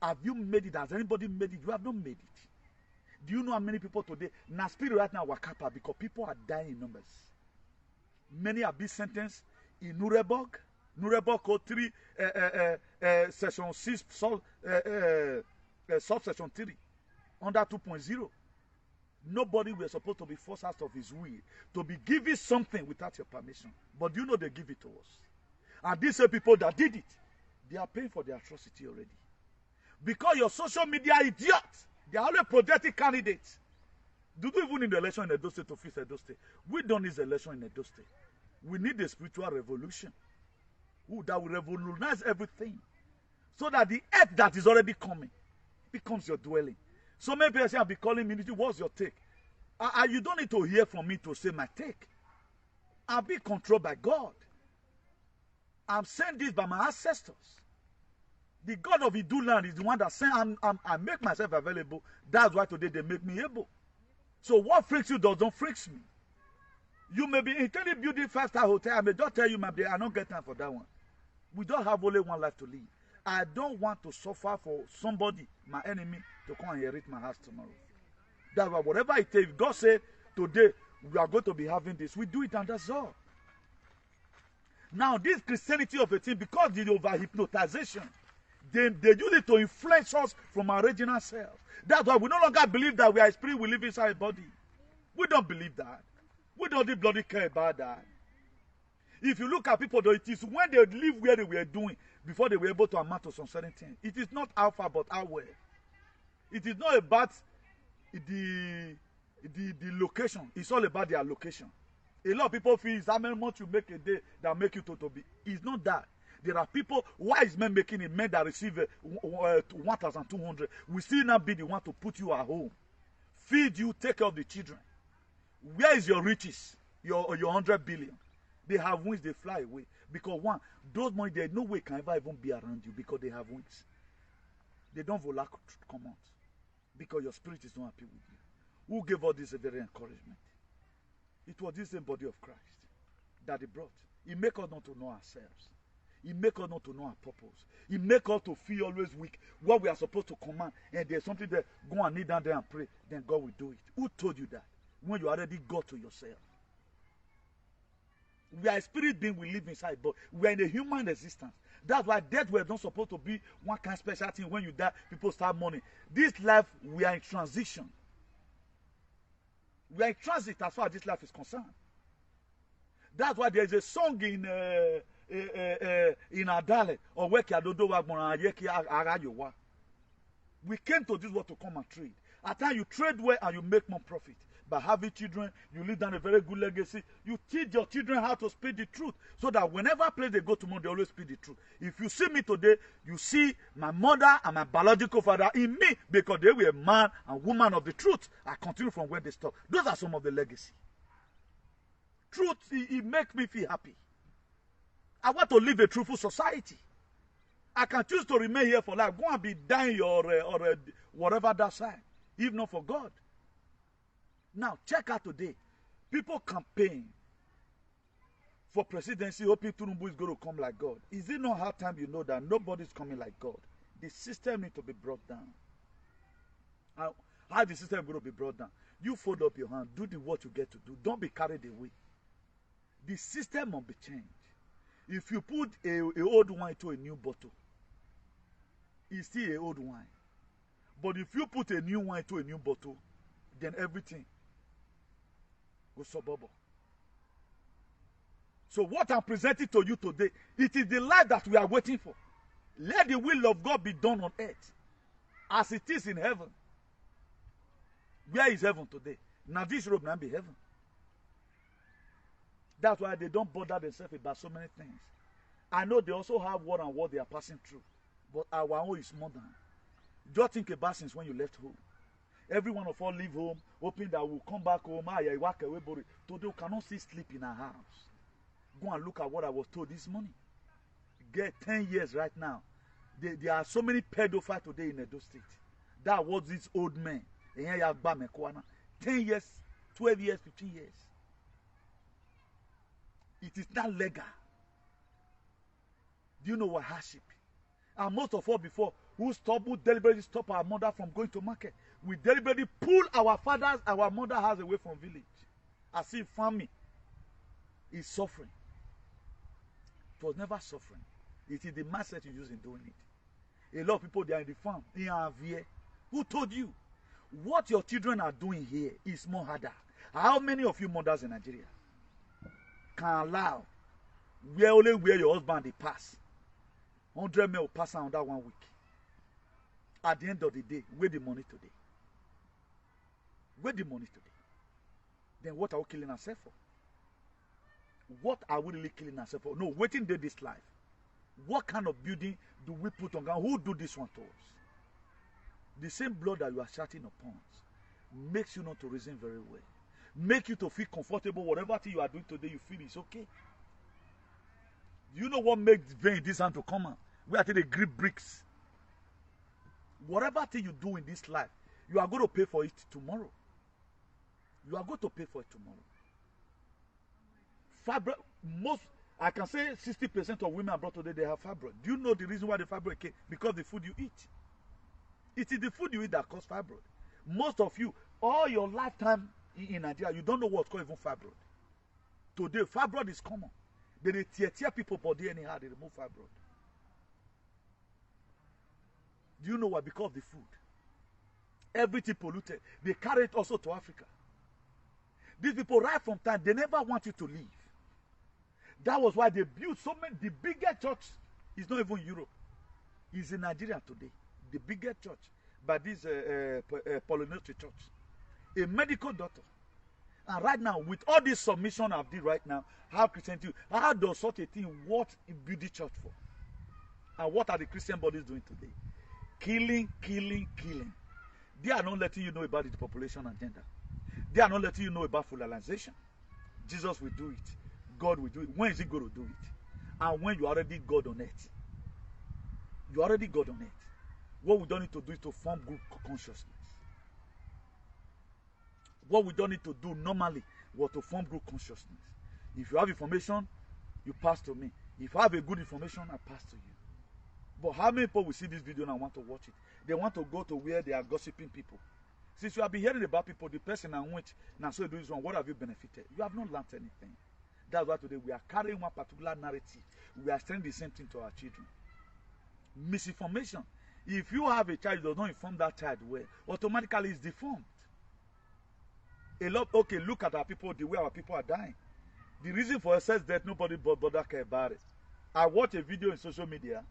Have you made it? Has anybody made it? You have not made it. Do you know how many people today? Now, spirit right now, Wakapa, because people are dying in numbers. Many have been sentenced in Nuremberg Code 3, Section 6, Subsection 3, under 2.0. Nobody was supposed to be forced out of his will to be given something without your permission. But you know they give it to us. And these are people that did it. They are paying for the atrocity already. Because your social media idiots, they are always projecting candidates. Do you even need the election in Edo State to fix Edo State? We don't need the election in Edo State. We need a spiritual revolution that will revolutionize everything. So that the earth that is already coming becomes your dwelling. So many people say, I'll be calling me, what's your take? You don't need to hear from me to say my take. I'll be controlled by God. I'm saying this by my ancestors. The God of Iduland is the one that said, I make myself available. That's why today they make me able. So what freaks you doesn't freaks me. You may be intending building 5-star hotel. I may just tell you, my dear, I don't get time for that one. We don't have only one life to live. I don't want to suffer for somebody, my enemy, to come and inherit my house tomorrow. That's why whatever it takes, God said, today we are going to be having this. We do it, and that's all. Now, this Christianity of a thing, because the over-hypnotization, they use it to influence us from our original self. That's why we no longer believe that we are a spirit, we live inside a body. We don't believe that. We don't really bloody care about that. If you look at people, though, it is when they live where they were doing before they were able to amount to some certain things. It is not how far, but how well. It is not about the location. It's all about their location. A lot of people feel it's how many months you make a day that make you to be. It's not that. There are people, why is men making it? Men that receive 1,200 will still not be the one to put you at home, feed you, take care of the children. Where is your riches? Your 100 billion. They have wings, they fly away. Because one, those money, there's no way can ever even be around you because they have wings. They don't volate come out. Because your spirit is not happy with you. Who gave all this a very encouragement? It was this same body of Christ that he brought. He make us not to know ourselves. He make us not to know our purpose. He make us to feel always weak. What we are supposed to command, and there's something there, go and kneel down there and pray, then God will do it. Who told you that? When you already got to yourself. We are a spirit being, we live inside, but we are in a human existence. That's why death was not supposed to be one kind of special thing. When you die, people start mourning. This life, we are in transition. We are in transit as far as this life is concerned. That's why there is a song in Adale, or we came to this world to come and trade. At times you trade well and you make more profit. By having children, you leave down a very good legacy. You teach your children how to speak the truth, so that whenever place they go tomorrow, they always speak the truth. If you see me today, you see my mother and my biological father in me, because they were man and woman of the truth. I continue from where they stop. Those are some of the legacy. Truth, it makes me feel happy. I want to live a truthful society. I can choose to remain here for life. Go and be dying or whatever that side, if not for God. Now, check out today. People campaign for presidency, hoping Tinubu is going to come like God. Is it not hard time you know that nobody's coming like God? The system needs to be brought down. How the system is going to be brought down? You fold up your hand, do the what you get to do. Don't be carried away. The system must be changed. If you put a old wine to a new bottle, it's still an old wine. But if you put a new wine to a new bottle, then everything goes suburban. So what I'm presenting to you today, it is the life that we are waiting for. Let the will of God be done on earth as it is in heaven. Where is heaven today? Now this road may be heaven. That's why they don't bother themselves about so many things. I know they also have what and what they are passing through. But our own is more than. Just think about since when you left home. Every one of us leave home, hoping that we'll come back home. Today we cannot still sleep in our house. Go and look at what I was told this morning. Get 10 years right now. There are so many pedophiles today in Edo State. That was this old man. 10 years, 12 years, 15 years. It is not legal. Do you know what hardship? And most of us before, who deliberately stop our mother from going to market, we deliberately pull our fathers, our mother house away from village. As if family is suffering. It was never suffering. It is the mindset you use in doing it. A lot of people, they are in the farm. Who told you? What your children are doing here is more harder. How many of you mothers in Nigeria can allow where your husband they pass? 100 men will pass around that 1 week. At the end of the day, where the money today? Where the money today? Then what are we killing ourselves for? What are we really killing ourselves for? No, waiting day this life. What kind of building do we put on ground? Who do this one to us? The same blood that you are shouting upon makes you not to reason very well. Make you to feel comfortable. Whatever thing you are doing today, you feel it's okay. Do you know what makes vein this hand to come out? We are taking the grip bricks. Whatever thing you do in this life, you are going to pay for it tomorrow. You are going to pay for it tomorrow. Fibroid, I can say 60% of women abroad today, they have fibroid. Do you know the reason why the fibroid came? Because the food you eat. It is the food you eat that causes fibroid. Most of you, all your lifetime in Nigeria, you don't know what's called even fibroid. Today, fibroid is common. They tear people body anyhow, they remove fibroid. Do you know why? Because of the food. Everything polluted. They carry it also to Africa. These people, right from time, they never want you to leave. That was why they built so many. The biggest church is not even Europe. It's in Nigeria today. The biggest church by this Polynesian church. A medical doctor. And right now, with all this submission I've did right now, how Christian do, how does such a thing, what build the church for? And what are the Christian bodies doing today? Killing, killing, killing. They are not letting you know about the population agenda. They are not letting you know about federalization. Jesus will do it. God will do it. When is he going to do it? And when you are already God on earth. You are already God on earth. What we don't need to do is to form group consciousness. What we don't need to do normally was to form group consciousness. If you have information, you pass to me. If I have a good information, I pass to you. But how many people will see this video and want to watch it? They want to go to where they are gossiping people. Since you have been hearing about people, the person and which now so do this one, what have you benefited? You have not learned anything. That's why today we are carrying one particular narrative. We are saying the same thing to our children. Misinformation. If you have a child who does not inform that child well, automatically it's deformed. Okay, look at our people, the way our people are dying. The reason for excess death, nobody bother care about it. I watched a video in social media.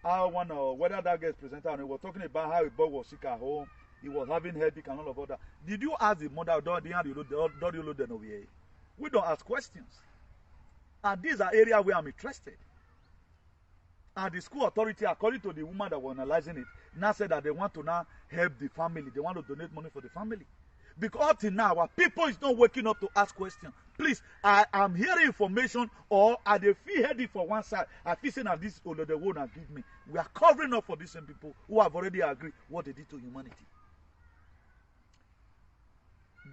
Whether that guy is presented, and he was talking about how a boy was sick at home, he was having headache and all of that. Did you ask the mother, don't you load them over here? We don't ask questions. And these are areas where I'm interested. And the school authority, according to the woman that was analyzing it, now said that they want to now help the family. They want to donate money for the family. Because up till now, our people is not waking up to ask questions. Please, I am hearing information or are they feel headed for one side? I feel saying that this older the one give me. We are covering up for these same people who have already agreed what they did to humanity.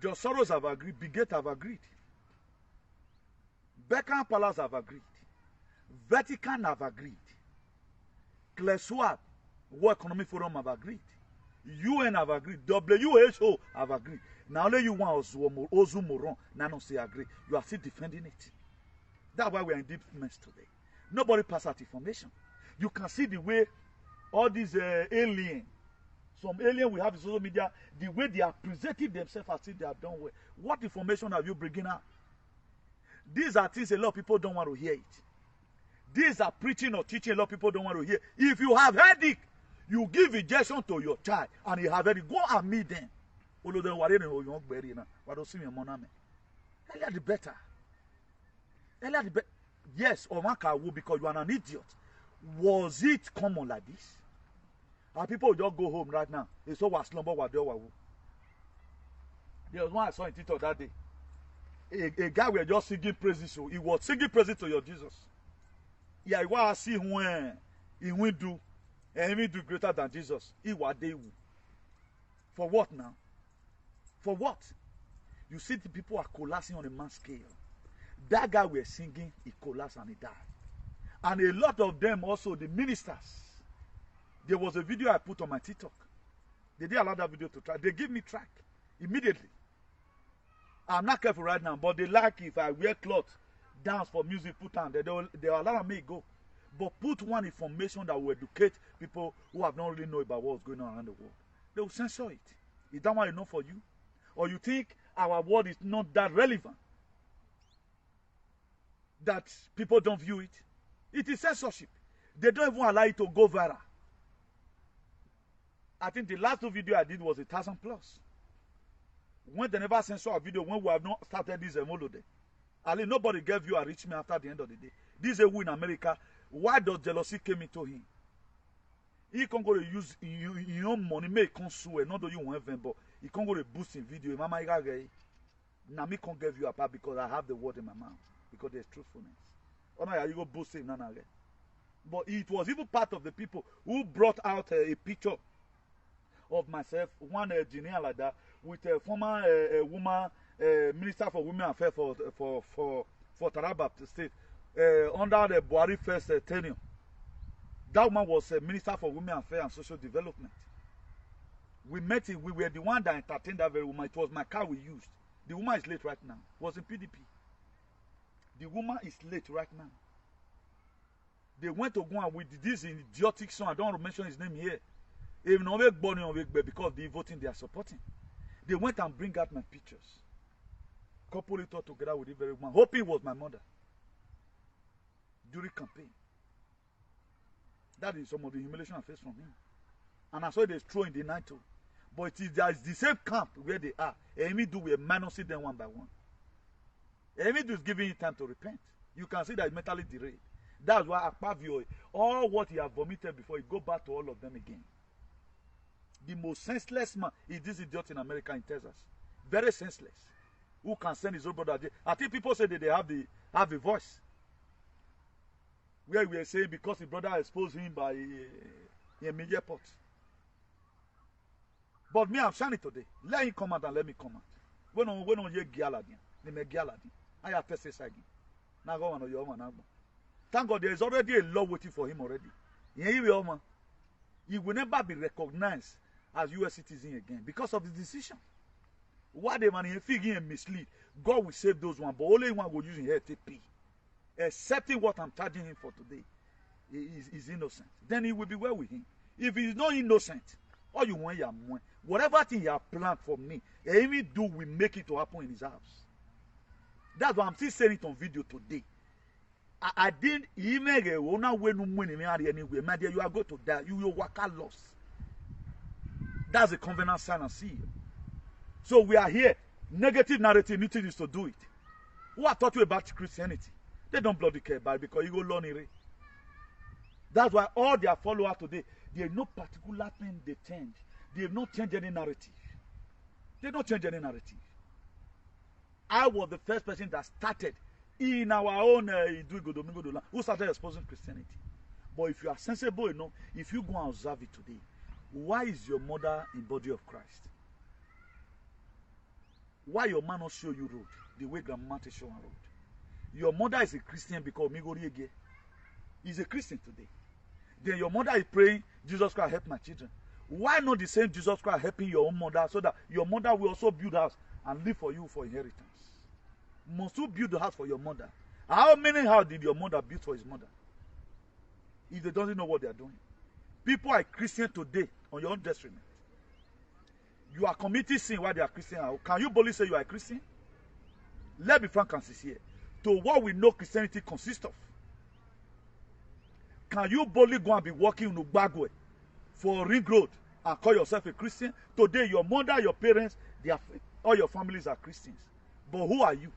George Soros have agreed. Bill Gates have agreed. Beckham Palace have agreed. Vatican have agreed. Klaus Schwab, World Economic Forum have agreed. UN have agreed. WHO have agreed. Now only you want Ozumoron. Now don't say agree. You are still defending it. That's why we are in deep mess today. Nobody pass out information. You can see the way all these aliens, some alien we have in social media, the way they are presenting themselves as if they have done well. What information are you bringing out? These are things a lot of people don't want to hear it. These are preaching or teaching a lot of people don't want to hear. If you have headache, you give injection to your child and you have headache, go and meet them. Earlier the better. Earlier the better. Yes, Omaka will because you are an idiot. Was it common like this? And people just go home right now. They saw what slumber what they were. There was one I saw in TikTok that day. A guy was just singing praises. So he was singing praises to your Jesus. Yeah, he was see when he will do. And he do greater than Jesus. He was they will. For what now? For what? You see the people are collapsing on a mass scale. That guy was singing, he collapsed and he died. And a lot of them also, the ministers. There was a video I put on my TikTok. They didn't allow that video to track. They give me track immediately. I'm not careful right now, but they like if I wear clothes, dance for music, put on, they allow me go. But put one information that will educate people who have not really known about what's going on around the world. They will censor it. Is that one enough for you? Or you think our word is not that relevant? That people don't view it? It is censorship. They don't even allow it to go viral. I think the last video I did was 1,000+. When they never censor a video, when we have not started this holiday, at least nobody gave you a rich man after the end of the day. This is a win in America. Why does jealousy came into him? He can't go to use your own money, make console, not that you want them, but he can't go to boost in video. Mama, now me can't give you a part because I have the word in my mouth because there's truthfulness. Oh no, you go boost him, but it was even part of the people who brought out a picture of myself, one engineer like that, with a former woman minister for women affairs for for Taraba State under the Buhari first tenure. That woman was a Minister for Women Affairs and Social Development. We met it. We were the one that entertained that very woman. It was my car we used. The woman is late right now. It was in PDP. The woman is late right now. They went to go and with this idiotic song. I don't want to mention his name here. Because the voting they are supporting. They went and bring out my pictures. Couple it all together with the very woman. Hoping it was my mother. During campaign. That is some of the humiliation I faced from him. And I saw they throw in the night too. But it is the same camp where they are. Emidu will minus them one by one. Emidu is giving you time to repent. You can see that it's mentally derailed. That's why Akpavio, all what he has vomited before, he go back to all of them again. The most senseless man is this idiot in America, in Texas. Very senseless. Who can send his own brother? I think people say that they have a voice. Where we are saying because the brother exposed him by a media pot. But me, I'm shining today. Let him come out and let me come out. When on you Gialadin, they make Gialadin. I have to say again. Now go on your man. Thank God there is already a law waiting for him already. He will never be recognized as US citizen again because of the decision. Why they man figure and mislead? God will save those one, but only one will use in here to pay. Accepting what I'm charging him for today is innocent. Then he will be well with him. If he is not innocent, all you want, whatever thing you have planned for me, any do will make it to happen in his house. That's why I'm still saying it on video today. I didn't even get one way no money anyway. My dear, you are going to die. You will work out loss. That's a covenant sign and seal. So we are here. Negative narrative, nothing is to do it. Who I taught you about Christianity? They don't bloody care about it because you go learn it. That's why all their followers today, there is no particular thing they change. They have not changed any narrative. They don't change any narrative. I was the first person that started in our own who started exposing Christianity. But if you are sensible enough, if you go and observe it today, why is your mother in body of Christ? Why your man not show you road the way grandma to show her road? Your mother is a Christian because Migoriege is a Christian today. Then your mother is praying, Jesus Christ help my children. Why not the same Jesus Christ helping your own mother so that your mother will also build a house and live for you for inheritance? Must you build a house for your mother? How many houses did your mother build for his mother? If they don't know what they are doing. People are Christian today on your own detriment. You are committing sin while they are Christian. Can you boldly say you are a Christian? Let's be frank and sincere. To what we know Christianity consists of. Can you boldly go and be walking in Ugbagwe for Ring Road and call yourself a Christian? Today, your mother, your parents, all your families are Christians. But who are you?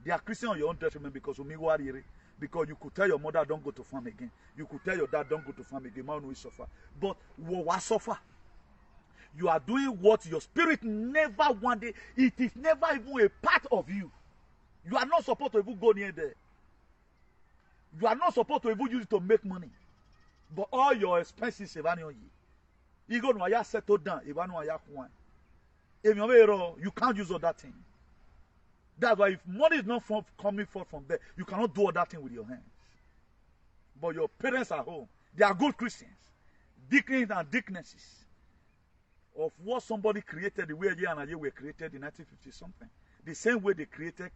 They are Christian on your own detriment because you could tell your mother don't go to farm again. You could tell your dad don't go to farm again. Man will suffer. But what suffer? You are doing what your spirit never wanted. It is never even a part of you. You are not supposed to even go near there. You are not supposed to even use it to make money. But all your expenses, you go to settle down. You can't use all that thing. That's why if money is not coming forth from there, you cannot do all that thing with your hands. But your parents at home, they are good Christians. Deacons and deaconesses of what somebody created the way and you were created in 1950 something. The same way they created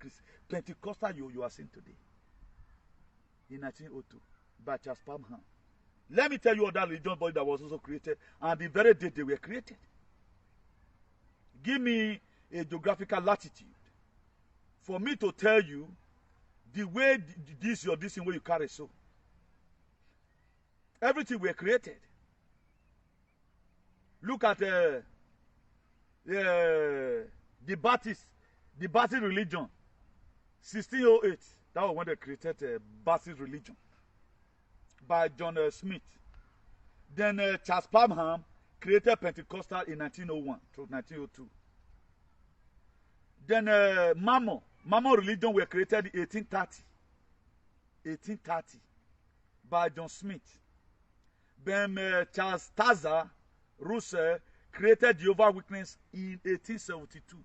Pentecostal you are seeing today. In 1902 by Charles Parham. Let me tell you what that religious body that was also created and the very day they were created. Give me a geographical latitude for me to tell you the way this thing where you carry so. Everything were created. Look at the Baptist religion, 1608. That was when they created Baptist religion by John Smith. Then Charles Parham created Pentecostal in 1901 to 1902. Then Mormon religion were created in 1830 by John Smith. Then Charles Taza Russell created Jehovah's Witness in 1872.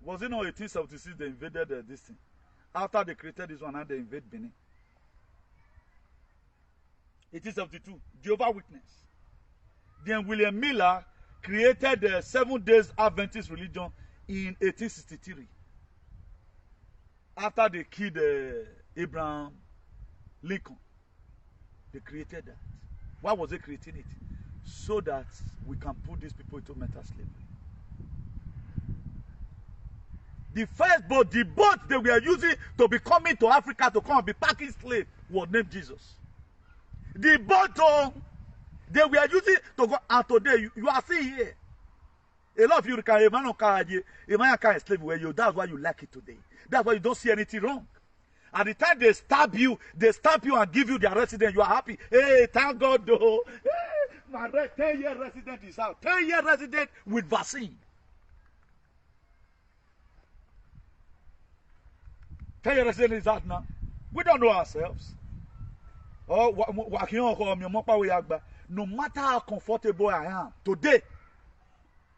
Was it not 1876 they invaded this thing? After they created this one, and they invade Benin. 1872, Jehovah's Witness. Then William Miller created the 7 Days Adventist religion in 1863. After they killed Abraham Lincoln, they created that. Why was they creating it? So that we can put these people into mental slavery. The first boat, the boat they were using to be coming to Africa to come and be packing slaves was named Jesus. The boat they were using to go, and today you are seeing here. A lot of you can a slave where you. That's why you like it today. That's why you don't see anything wrong. At the time they stab you and give you their residence, you are happy. Hey, thank God though. Hey, my 10-year resident is out. 10-year resident with vaccine. 10-year resident is out now. We don't know ourselves. No matter how comfortable I am today,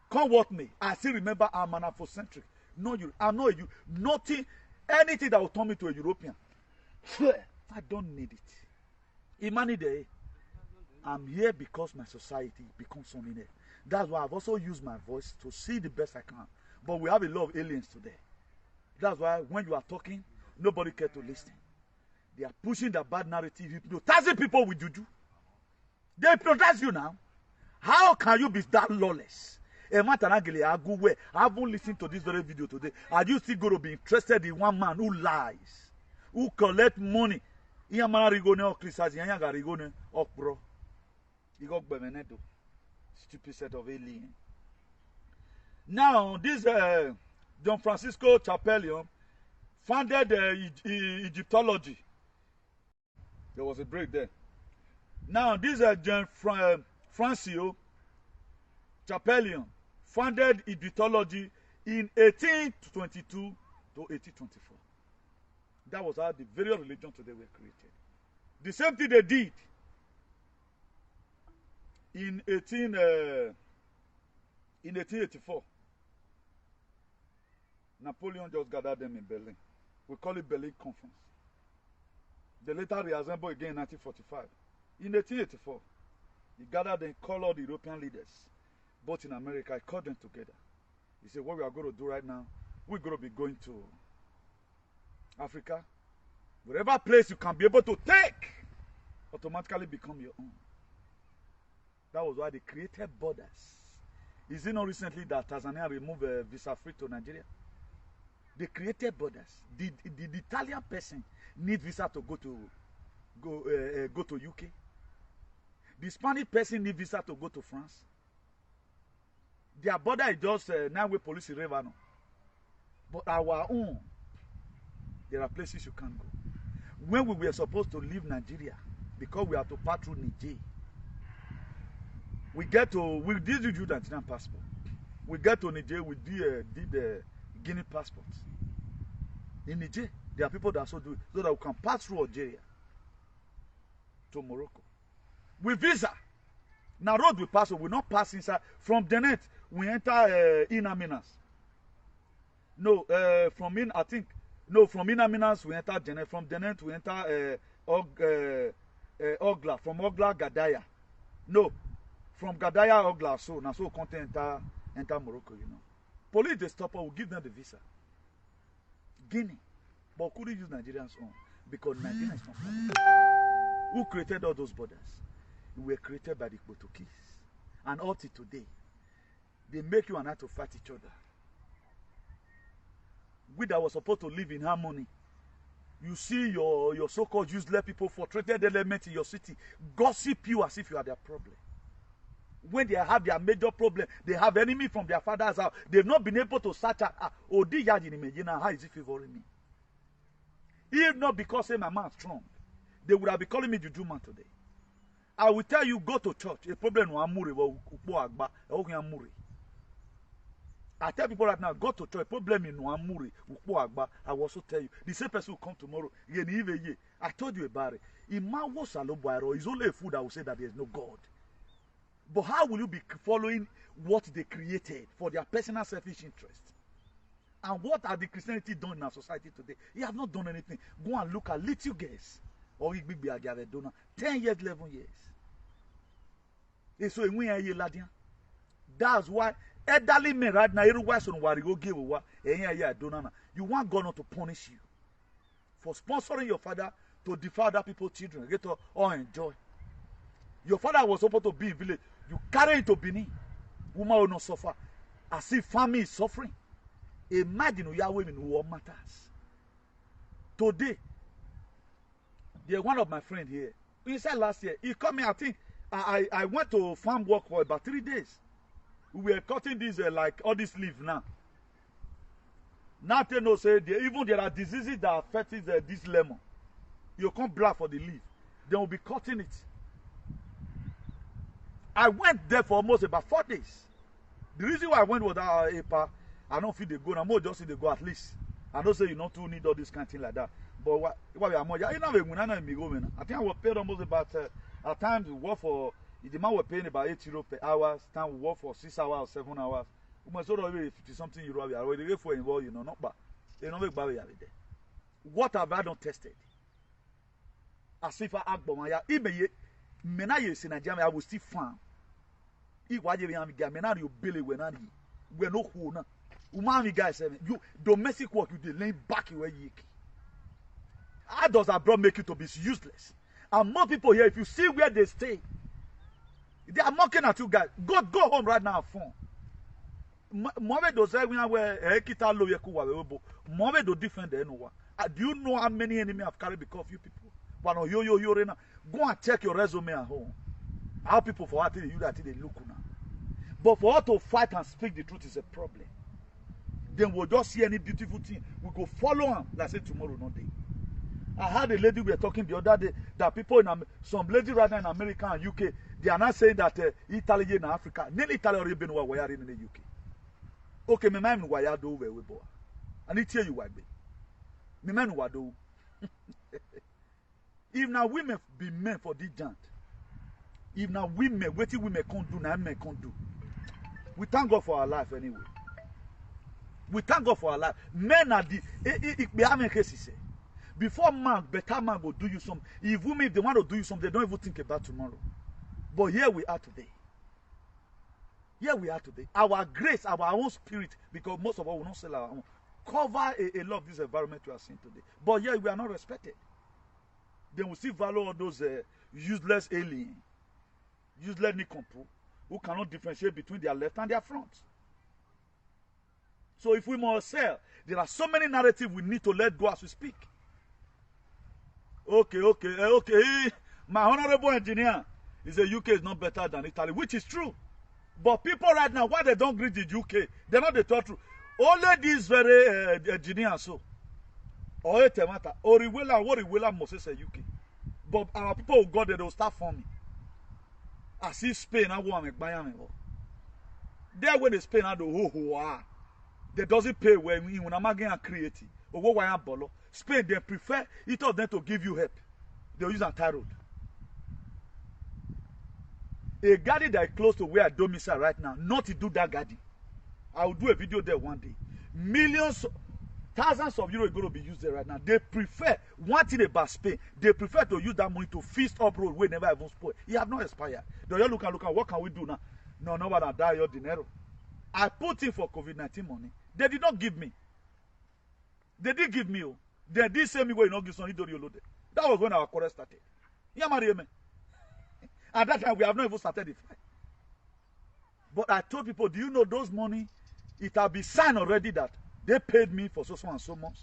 come what may, I still remember I'm an Afrocentric. No, I know you. Nothing, anything that will turn me to a European. I don't need it. Imani, I'm here because my society becomes something else. That's why I've also used my voice to see the best I can. But we have a lot of aliens today. That's why when you are talking, nobody cares to listen. They are pushing the bad narrative, hypnotizing people with juju. They hypnotize you now. How can you be that lawless? I haven't listened to this very video today. Are you still going to be interested in one man who lies, who collects money? Stupid set of aliens. Now, this John Francisco Chapelion founded Egyptology. There was a break there. Now, this John Francio Chapelion founded Egyptology in 1822 to 1824. That was how the various religions today were created. The same thing they did in 1884. Napoleon just gathered them in Berlin. We call it Berlin Conference. They later reassembled again in 1945. In 1884, he gathered and called the European leaders, both in America. He called them together. He said, what we are going to do right now, we're going to be going to Africa. Whatever place you can be able to take, automatically become your own. That was why they created borders. Is it not recently that Tanzania removed visa free to Nigeria? They created borders. The Italian person need visa to go to UK. The Spanish person need visa to go to France. Their border is just now-way police in Revano. But our own, there are places you can't go. When we were supposed to leave Nigeria, because we have to pass through Niger, we did the Nigerian passport. We get to Niger, we did Guinea passports. In Niger, there are people that also do it so that we can pass through Algeria to Morocco. With visa. Now road we pass, so we not pass inside. From Denet, we enter Inaminas. No, from Inaminas we enter Denet. From Denet we enter Ogla. From Ogla, Gadaya. No, from Gadaya, Ogla. So now so can't enter Morocco, you know. Police they stop us, we give them the visa. Guinea, but couldn't use Nigerians own because Nigeria is not from. Who created all those borders? They were created by the Portuguese, and up to today, they make you and I to fight each other. We that were supposed to live in harmony. You see your so-called useless people, frustrated elements in your city, gossip you as if you are their problem. When they have their major problem, they have enemy from their father's house. They've not been able to search out, how is he favoring me? If not because my man is strong, they would have been calling me Juju man today. I will tell you, go to church. A problem no amure. I tell people right now, go to church. A problem in no amure. I will also tell you, the same person will come tomorrow. I told you about it. It's only a fool that will say that there is no God. But how will you be following what they created for their personal selfish interest? And what have the Christianity done in our society today? You have not done anything. Go and look at little girls. Or 10 years, 11 years. So that's why elderly men right now, you want God not to punish you for sponsoring your father to defile other people's children. Get to all enjoy. Your father was supposed to be in village. You carry it to Benin. Woman will not suffer. As if family is suffering. Imagine you are women who matters. Today, there's one of my friends here. He said last year, he called me, I think, I went to farm work for about 3 days. We were cutting this, like, all this leaf now. Now they know, say, even there are diseases that affect this lemon. You can't black for the leaf. They will be cutting it. I went there for almost about 4 days. The reason why I went was that I don't feel they go. I'm more just see they go at least. I don't say you not too need all this kind of thing like that. But what we are more, you know, I think I was paid almost about at times we work for the man was paying about €8 per hour. Time we work for 6 hours, 7 hours. We must sort of 50 something euro. We are already for involved, you know, not bad. They don't make bad there. What have I done tested? As if I act by my email, mena yes in Nigeria, I will still farm. If what you have got, mena you billy when I we're no who now. Umami guys, you domestic work you did lay back where you. How does abroad make you to be useless? And more people here, if you see where they stay, they are mocking at you guys. Go home right now, phone. Mohammed does say we are where kita lo yeku wa webo. Mohammed do defend the no. Do you know how many enemies I've carried because of you people? But no yo rena. Go and check your resume at home. How people for what you that they look now. But for us to fight and speak the truth is a problem. Then we'll just see any beautiful thing. We go follow them. Like say tomorrow, no day. I had a lady we were talking the other day that people in some lady right now in America and UK, they are not saying that Italy in Africa, nearly Italy already been where we are in the UK. Okay, my man why I do where we go. I need to tell you why. My man why do. If now women be men for this giant, if now women, what women can't do, now men can't do. We thank God for our life anyway. We thank God for our life. Men are the before man, better man will do you something. If women, if they want to do you something, they don't even think about tomorrow. But here we are today. Here we are today. Our grace, our own spirit, because most of us will not sell our own, cover a lot of this environment we are seeing today. But here we are not respected. Then we see value all those useless aliens, useless Nikompo, who cannot differentiate between their left and their front. So if we must sell, there are so many narratives we need to let go as we speak. Okay. My honorable engineer is the UK is not better than Italy, which is true. But people right now, why they don't greet the UK, they're not the truth. Only these very engineers so. Or Temata, or Riwela Moses UK. But our people who got there, they'll start forming. I see Spain, I want to make Bayern. There where they Spain, I do they doesn't pay when I'm again creative. Or what I bolo. Spain, they prefer it of them to give you help. They'll use a tie road. A garden that is close to where I domicile right now, not to do that garden. I will do a video there one day. Millions, thousands of euros are going to be used there right now. They prefer, one thing about Spain, they prefer to use that money to feast up road where never even spoil. It have not expired. They you look at what can we do now? No, nobody die your dinero. I put in for COVID-19 money. They did not give me. They did give me. Oh. They did say me where you not give somebody to load. That was when our quarrel started. Yeah, Maria. At that time, we have not even started the fight. But I told people, do you know those money? It have been signed already that they paid me for so and so much.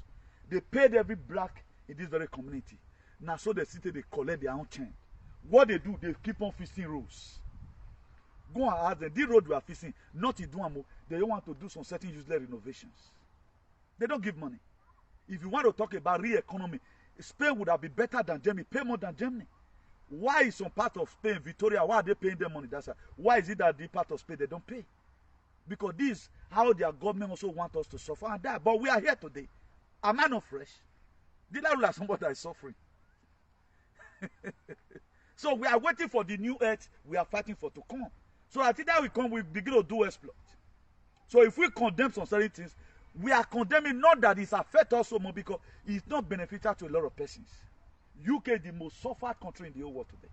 They paid every black in this very community. Now, so they sit, they collect their own change. What they do, they keep on fixing roads. Go and ask them, the road we are fixing, not in Duamo, they don't want to do some certain useless renovations. They don't give money. If you want to talk about real economy, Spain would have been better than Germany, pay more than Germany. Why is some part of Spain, Victoria, why are they paying them money? That's why is it that the part of Spain they don't pay? Because this is how their government also want us to suffer and die. But we are here today. Am I not fresh? Did I look like somebody that is suffering? So we are waiting for the new earth we are fighting for to come. So I think that we come, we begin to do exploit. So if we condemn some certain things, We are condemning, not that it's affect us so much, because it's not beneficial to a lot of persons. UK, the most suffered country in the whole world today.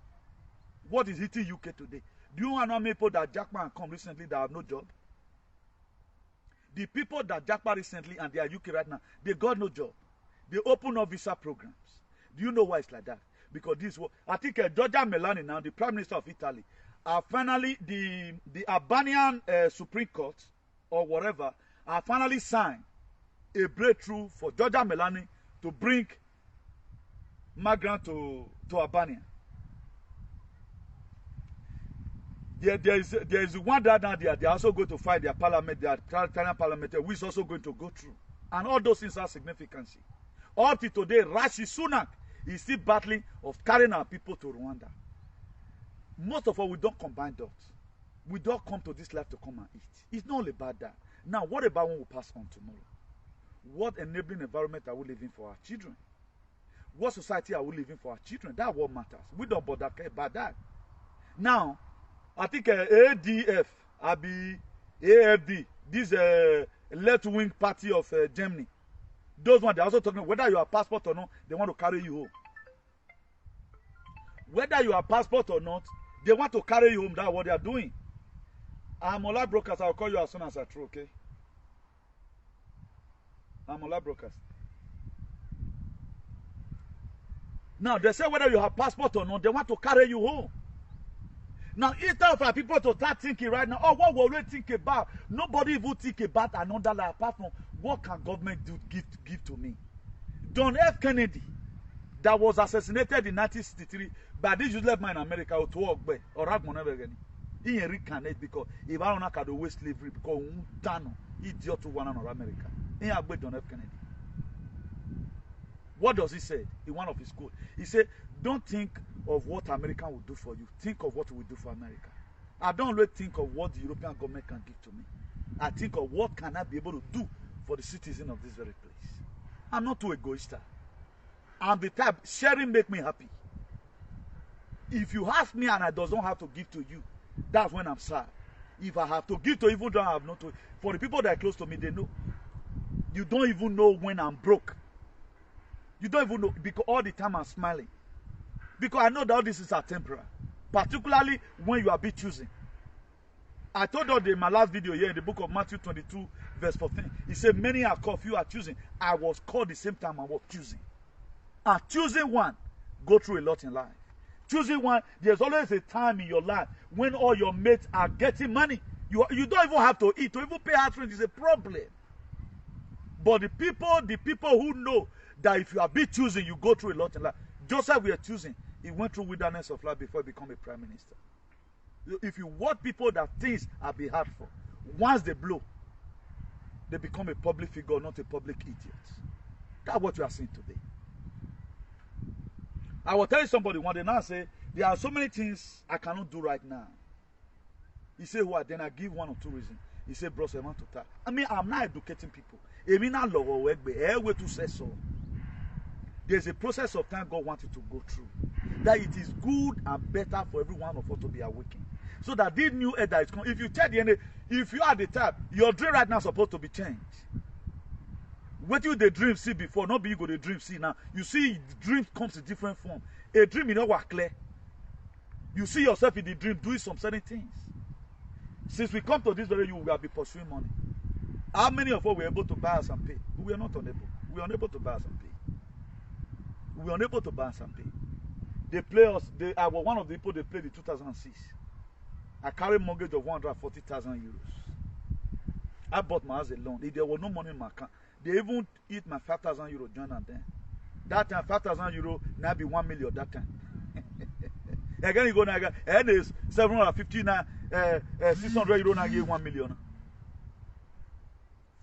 What is hitting UK today? Do you know how many people that Jackman come recently that have no job? The people that Jackman recently and they are UK right now, they got no job. They open up visa programs. Do you know why it's like that? Because this was, I think Giorgia Meloni now, the Prime Minister of Italy, finally, the Albanian Supreme Court or whatever, finally signed a breakthrough for Giorgia Meloni to bring migrants to Albania. There is one that now they are also going to fight their parliament, their Italian parliament, which is also going to go through. And all those things have significance. Up to today, Rishi Sunak is still battling of carrying our people to Rwanda. Most of us, we don't combine dots. We don't come to this life to come and eat. It's not all about that. Now, what about when we pass on tomorrow? What enabling environment are we living for our children? What society are we living for our children? That's what matters. We don't bother about that. Now, I think ADF, AFD, this left-wing party of Germany, those ones, they're also talking, whether you have passport or not, they want to carry you home. Whether you have passport or not, they want to carry you home. That's what they are doing. I'm on live broadcast. I'll call you as soon as I throw, okay? I'm on live broadcast. Now, they say whether you have passport or not, they want to carry you home. Now, instead of our people to start thinking right now, oh, what will we think about? Nobody will think about another life apart from what can government do, give to me. John F. Kennedy, that was assassinated in 1963 by this useless man in America, to work by, or Ragman again. He reincarnated because if I don't know the way slavery, because he idiot to one another America. He had John F. Kennedy. What does he say in one of his quotes? He said, don't think of what America will do for you. Think of what we do for America. I don't really think of what the European government can give to me. I think of what can I be able to do for the citizen of this very place. I'm not too egoistic. I'm the type, sharing make me happy. If you ask me and I don't have to give to you, that's when I'm sad. If I have to give to even though I have not to, for the people that are close to me, they know. You don't even know when I'm broke. You don't even know, because all the time I'm smiling. Because I know that all this is temporary. Particularly when you are be choosing. I told you in my last video here in the book of Matthew 22, verse 14. He said, many are called, few are choosing. I was called the same time I was choosing. And choosing one, go through a lot in life. Choosing one, there's always a time in your life when all your mates are getting money. You don't even have to eat. To even pay house rent is a problem. But the people who know that if you are be choosing, you go through a lot in life. Joseph, we are choosing. He went through wilderness of life before he became a prime minister. If you want people that things are be hard for, once they blow, they become a public figure, not a public idiot. That's what you are seeing today. I will tell you somebody one day now say, there are so many things I cannot do right now. He said, what? Then I give one or two reasons. He said, bro, so I mean, I'm not educating people. There's a process of time God wants you to go through. That it is good and better for every one of us to be awakened. So that this new age that is coming, if you check the end, if you are the type, your dream right now is supposed to be changed. What you the dream see before, not be you go the dream see now. You see dream comes in different form. A dream, you know what clear. You see yourself in the dream doing some certain things. Since we come to this very, you will be pursuing money. How many of us were able to buy us and pay? We are not unable. We are unable to buy us and pay. We are unable to buy us and pay. They play us. I was one of the people they played in 2006. I carried a mortgage of 140,000 euros. I bought my house alone. There was no money in my account. They even eat my 5,000 euro joint and then. That time, 5,000 euro now be 1 million that time. Again, you go now, and it's 750 now, 600 euro now give 1 million.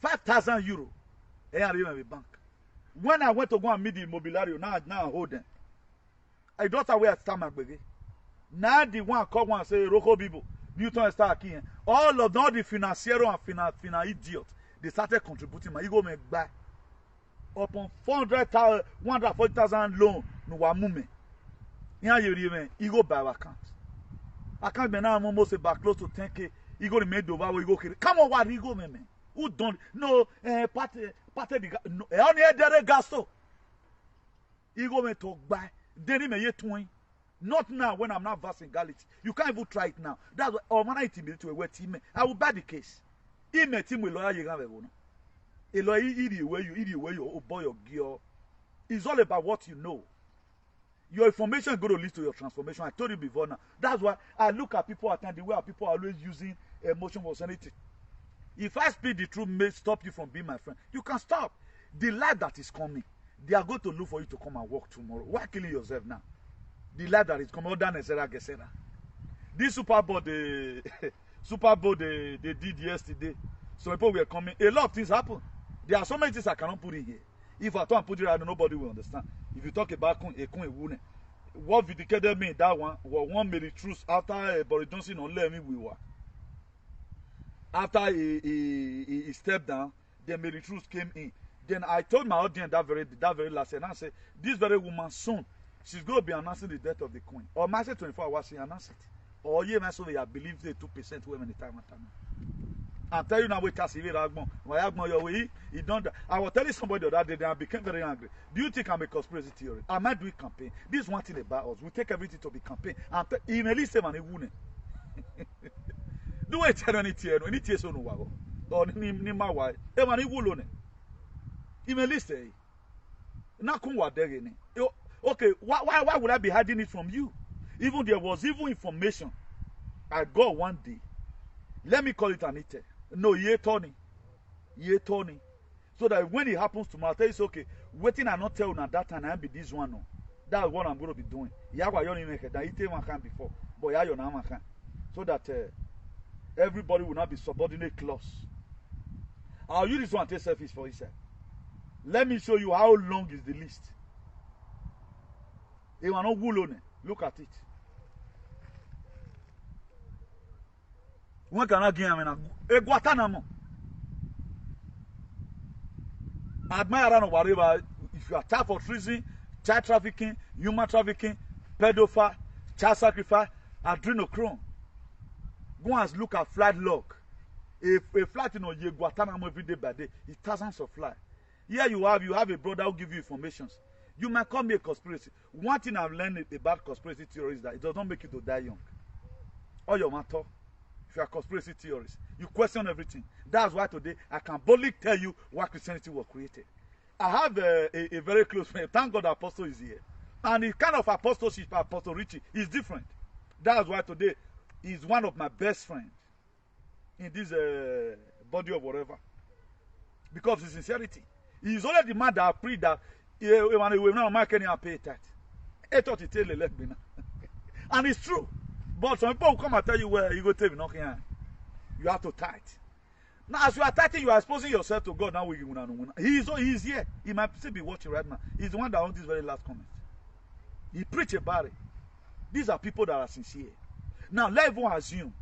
5,000 euro. I don't even have a bank. When I went to go and meet the Immobiliario, now I hold them. I don't know where I start my baby. Now the one come and say, Roko Bibo, Newton start here. All of the financiero and finan idiots, they started contributing. My ego make back upon 400,000, 140,000 loan. No one movement. Here you remember, ego buy account. Account me now almost about close to 10K. Ego remain over. We go. Come on, what ego me man? Who don't no party the no only there gasto. Ego me talk by then me yet twin. Not now when I'm not vast in Gality. You can't even try it now. That's what or man I intimidate to a wet team. I will buy the case. He met him with lawyer you have a lawyer eat you where you boy your gear. It's all about what you know. Your information is going to lead to your transformation. I told you before now. That's why I look at people at times the way people are always using emotion for sanity. If I speak the truth may stop you from being my friend, you can stop. The life that is coming, they are going to look for you to come and work tomorrow. Why killing yourself now? The life that is coming, other than Gesera. This Super Bowl, they did yesterday. So people were coming. A lot of things happen. There are so many things I cannot put in here. If I try and put it right, nobody will understand. If you talk about what vindicated me, that one made the truth after Boris Johnson on let me we were. After he stepped down, then made the truth came in. Then I told my audience that very last and I said, this very woman soon, she's going to be announcing the death of the queen. Or my 24 hours she announced it. Or yeah, man, so they believe they 2% women the time. I'm telling you now, we can see it. He don't. I was telling somebody the other day, I became very angry. Do you think I'm a conspiracy theorist? Am I doing campaign? This is one thing about us. We take everything to be campaign. In at least 7 women. Do I tell any tear? Any tears on the wall? Or ni my wife? Evan wool in at least say. Now come what they're getting. Okay, why would I be hiding it from you? Even there was even information I got one day. Let me call it an ite. No, ye Tony. So that when it happens tomorrow, I tell you, it's okay. Waiting and not tell you that time I be this one. No. That's what I'm going to be doing. Before. But so that everybody will not be subordinate clause. I'll use this one to take selfies for itself. Let me show you how long is the list. Look at it. One cannot give him a Guantanamo. Admire or whatever. If you are charged for treason, child trafficking, human trafficking, pedophile, child sacrifice, adrenochrome. Go and look at flight log. A flight in Guantanamo every day by day. It's thousands of flights. Here you have a brother who give you information. You might call me a conspiracy. One thing I've learned about conspiracy theories is that it does not make you to die young. All your matter. If you are conspiracy theorists, you question everything. That's why today I can boldly tell you why Christianity was created. I have a very close friend. Thank God the apostle is here. And the kind of apostleship Apostle Richie is different. That's why today he's one of my best friends in this body of whatever. Because of his sincerity. He's only the man that I pray that he will not make any pay that. And it's true. But some people will come and tell you where you go to knock here. You have to tithe. Now, as you are tithing, you are exposing yourself to God. Now, he's here. He might still be watching right now. He's the one that owns this very last comment. He preached about it. These are people that are sincere. Now, let everyone assume.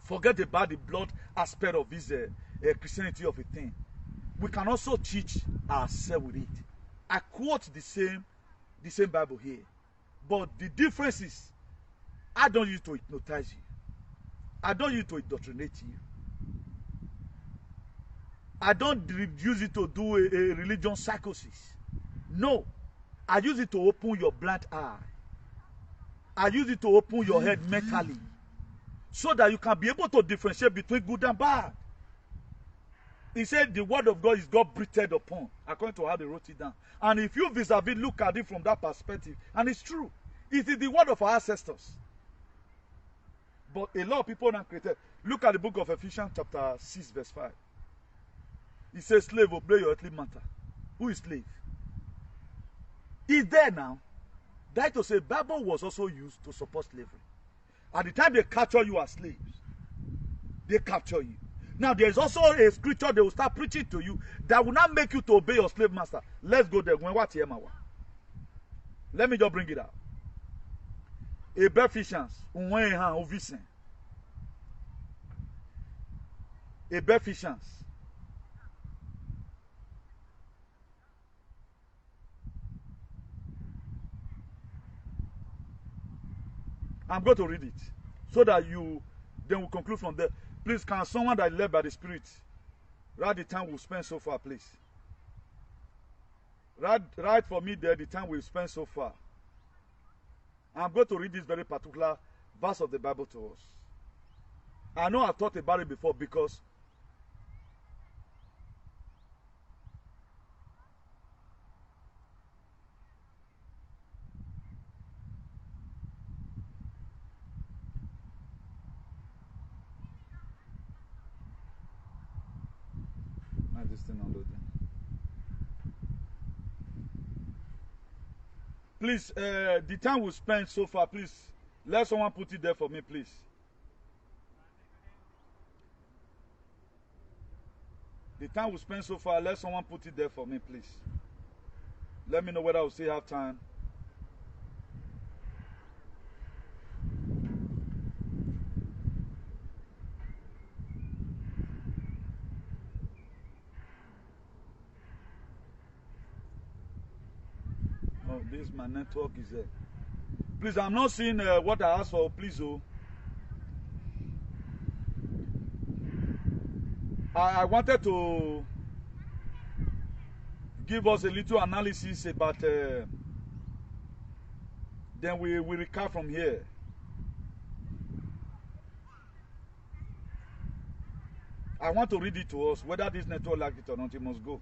Forget about the blood aspect of this Christianity of a thing. We can also teach ourselves with it. I quote the same Bible here. But the difference is, I don't use it to hypnotize you. I don't use it to indoctrinate you. I don't use it to do a religion psychosis. No. I use it to open your blind eye. I use it to open your head mentally. So that you can be able to differentiate between good and bad. He said the word of God is God breathed upon, according to how they wrote it down. And if you vis-a-vis look at it from that perspective, and it's true, it is the word of our ancestors. But a lot of people now created. Look at the book of Ephesians chapter 6 verse 5. It says, slave, obey your earthly master. Who is slave? He's there now. That to say, Bible was also used to support slavery. At the time they capture you as slaves, they capture you. Now there is also a scripture they will start preaching to you that will not make you to obey your slave master. Let's go there. Let me just bring it out. Ephesians, Ephesians. I'm going to read it so that you then will conclude from there. Please, can someone that is led by the Spirit Write the time we've spent so far, please. Write for me there the time we've spent so far. I'm going to read this very particular verse of the Bible to us. I know I've thought about it before because this thing unloading. Please, the time we spent so far, please, let someone put it there for me, please. The time we spent so far, let someone put it there for me, please. Let me know whether we'll still have time. Oh, this my network is there. Please, I'm not seeing what I asked for. Please, oh. I wanted to give us a little analysis about. Then we recap from here. I want to read it to us. Whether this network like it or not, it must go.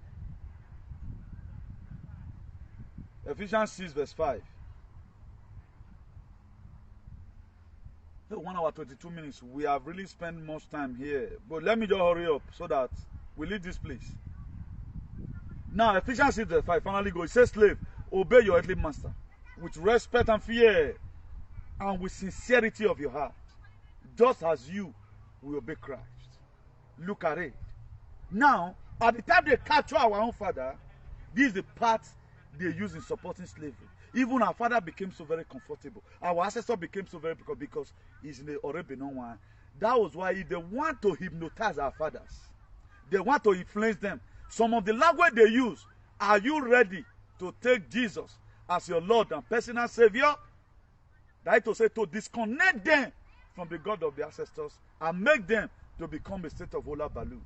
Ephesians 6 verse 5. 1 hour 22 minutes. We have really spent much time here. But let me just hurry up so that we leave this place. Now, Ephesians 6 verse 5 finally goes. It says, slave, obey your earthly master with respect and fear and with sincerity of your heart, just as you will obey Christ. Look at it. Now, at the time they capture our own father, this is the part they use in supporting slavery. Even our father became so very comfortable. Our ancestor became so very because he's in the Orebenon one. That was why if they want to hypnotize our fathers, they want to influence them. Some of the language they use, are you ready to take Jesus as your Lord and personal Savior? That is to say, to disconnect them from the God of the ancestors and make them to become a state of Ola Balu.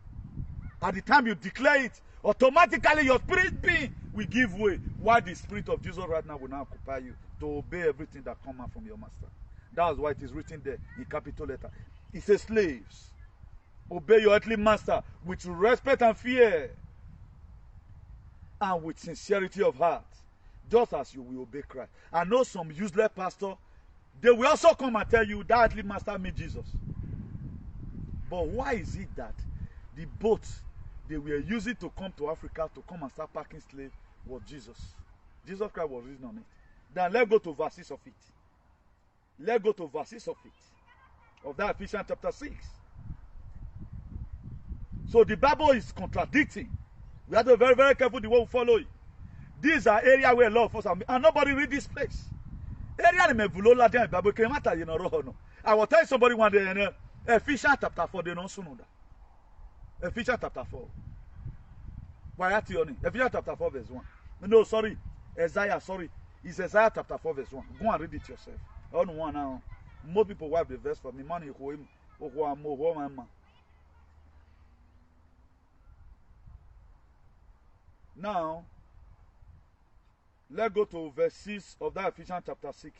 At the time you declare it, automatically your spirit being will give way. Why the Spirit of Jesus right now will now occupy you to obey everything that comes out from your master. That's why it is written there in capital letter. It says, slaves, obey your earthly master with respect and fear and with sincerity of heart, just as you will obey Christ. I know some useless pastor, they will also come and tell you that earthly master means Jesus. But why is it that the boat they were using to come to Africa to come and start packing slaves was Jesus? Jesus Christ was written on it. Then let's go to verses of it. Let's go to verses of it. Of that Ephesians chapter 6. So the Bible is contradicting. We have to be very, very careful the way we follow it. These are areas where a lot of us are, and nobody read this place. Area me vulola den Bible can matter you know no. I will tell somebody one day Ephesians chapter 4 they don't know that. Ephesians chapter 4. Why are you on it? Ephesians chapter 4 verse 1. No, sorry. Isaiah, sorry. It's Isaiah chapter 4 verse 1. Go and read it yourself. I don't want now. Most people wipe the verse for me. Money who him. Now, let's go to verse 6 of that Ephesians chapter 6.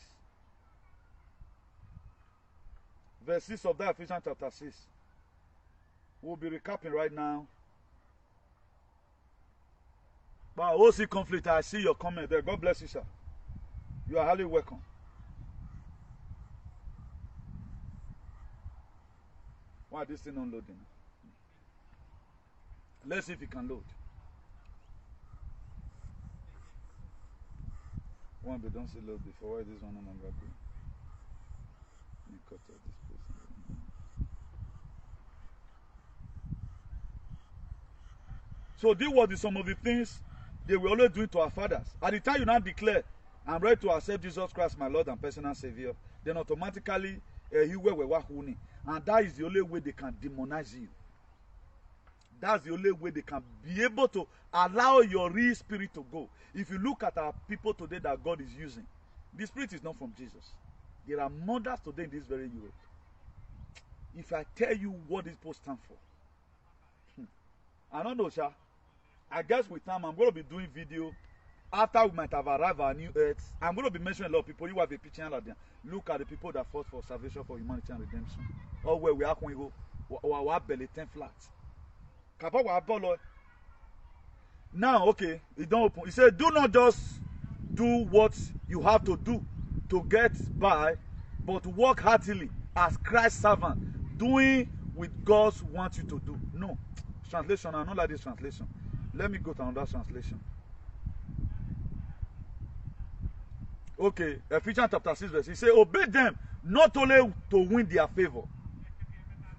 Verse 6 of that Ephesians chapter 6. We'll be recapping right now. But OC conflict, I see your comment there. God bless you, sir. You are highly welcome. Why is this thing unloading? Let's see if it can load. One, but don't see load before. Why is this one no longer going? Let me cut out this place. So this was some of the things they were always doing to our fathers. At the time you now declare, I'm ready to accept Jesus Christ, my Lord and personal Savior, then automatically, and that is the only way they can demonize you. That's the only way they can be able to allow your real spirit to go. If you look at our people today that God is using, the spirit is not from Jesus. There are mothers today in this very Europe. If I tell you what this post stands for, I don't know, Sha. I guess with time I'm going to be doing video. After we might have arrived at New Earth, I'm going to be mentioning a lot of people. You have a picture like that. Look at the people that fought for salvation, for humanity and redemption. Or where we are going to go. Our belly 10 flats. Now, okay, it don't open. He said, do not just do what you have to do to get by, but work heartily as Christ's servant, doing what God wants you to do. No. Translation, I don't like this translation. Let me go to another translation. Okay, Ephesians chapter 6 verse. He said, obey them not only to win their favor,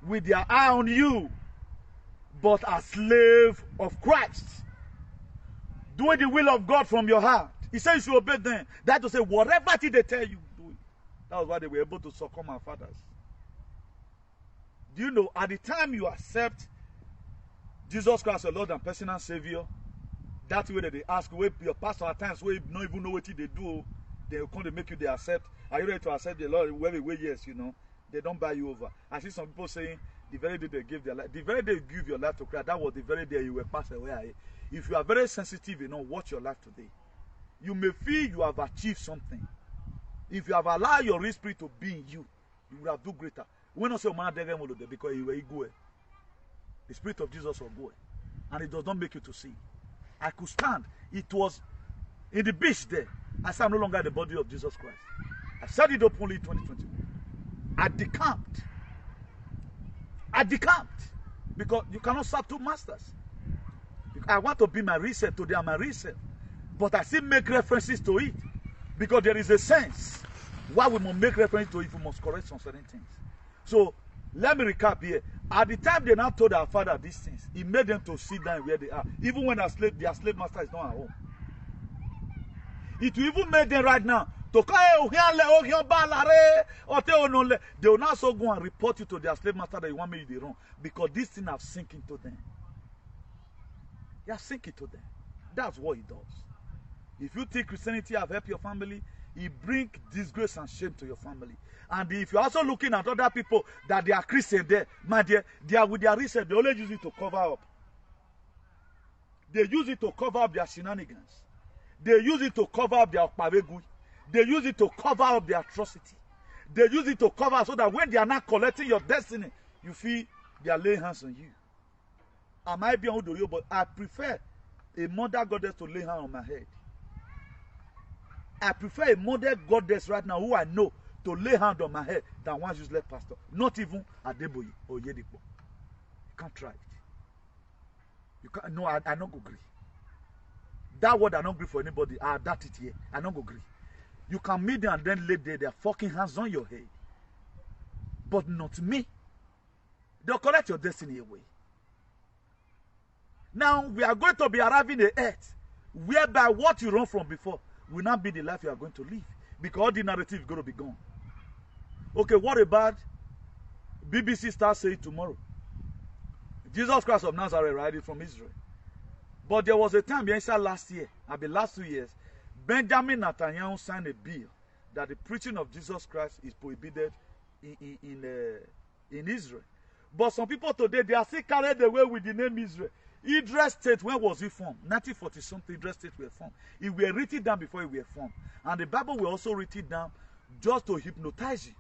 with their eye on you, but as slave of Christ. Doing the will of God from your heart. He said you should obey them. That to say, whatever they tell you, do it. That was why they were able to succumb our fathers. Do you know, at the time you accept Jesus Christ, your Lord and personal Savior, that way that they ask, where your pastor at times, where you don't even know what they do, they will come to make you they accept. Are you ready to accept the Lord? Well, yes, you know. They don't buy you over. I see some people saying, the very day they give their life, the very day you give your life to Christ, that was the very day you were passed away. If you are very sensitive, you know, watch your life today. You may feel you have achieved something. If you have allowed your real spirit to be in you, you will have do greater. We don't say, because you were go. The Spirit of Jesus will go. And it does not make you to see. I could stand. It was in the beach there. I said, I'm no longer the body of Jesus Christ. I said it openly in 2021. I decamped. Because you cannot serve two masters. I want to be my reset. Today I'm my reset. But I still make references to it. Because there is a sense why we must make reference to it. We must correct some certain things. So, let me recap here. At the time they now told our father these things, he made them to sit down where they are. Even when their slave master is not at home. It will even make them right now to they will now so go and report you to their slave master that you want me to do wrong. Because this thing have sink into them. They have sink into them. That's what it does. If you think Christianity have helped your family, it brings disgrace and shame to your family. And if you're also looking at other people that they are Christian there, my dear, they are with their research, they only use it to cover up. They use it to cover up their shenanigans. They use it to cover up their pavegui. They use it to cover up their atrocity. They use it to cover so that when they are not collecting your destiny, you feel they are laying hands on you. I might be on you, but I prefer a mother goddess to lay hands on my head. I prefer a mother goddess right now who I know to lay hand on my head than one useless pastor. Not even Adeboye or Yedipo. You can't try it. You can't. No, I don't agree. That word I don't agree for anybody. I adapt it here. I don't agree. You can meet them and then lay their fucking hands on your head. But not me. They'll collect your destiny away. Now we are going to be arriving at earth whereby what you run from before will not be the life you are going to live. Because all the narrative is going to be gone. Okay, what about BBC starts saying tomorrow? Jesus Christ of Nazareth, right, from Israel. But there was a time, inside last year, the last 2 years, Benjamin Netanyahu signed a bill that the preaching of Jesus Christ is prohibited in Israel. But some people today, they are still carried away with the name Israel. Idris State, when was it formed? 1940 something, Idris State were formed. It were written down before it were formed. And the Bible will also written down just to hypnotize you.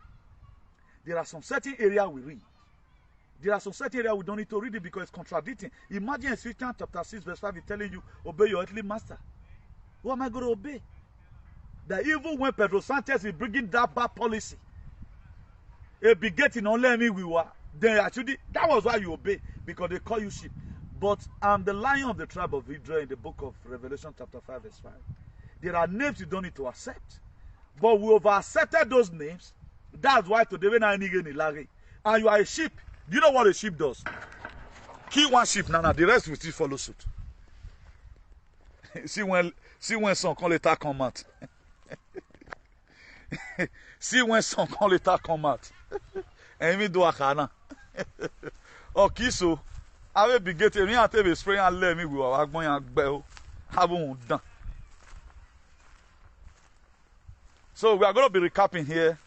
There are some certain areas we read. There are some certain areas we don't need to read it because it's contradicting. Imagine Ephesians chapter 6 verse 5 is telling you, obey your earthly master. Who am I going to obey? That even when Pedro Sanchez is bringing that bad policy, a begetting only me we were, then actually, that was why you obey, because they call you sheep. But I'm the lion of the tribe of Israel in the book of Revelation chapter 5 verse 5. There are names you don't need to accept. But we have accepted those names. That's why today when I need any laggy. And you are a sheep. Do you know what a sheep does? Kill one sheep, now the rest will still follow suit. See when son quand l'état commente. See when son quand l'état commente. Emi do akana. Oh kiso. Ave bigete mi ate be spray and let me we wa gbon yan gbe o. Have un done. So we are going to be recapping here.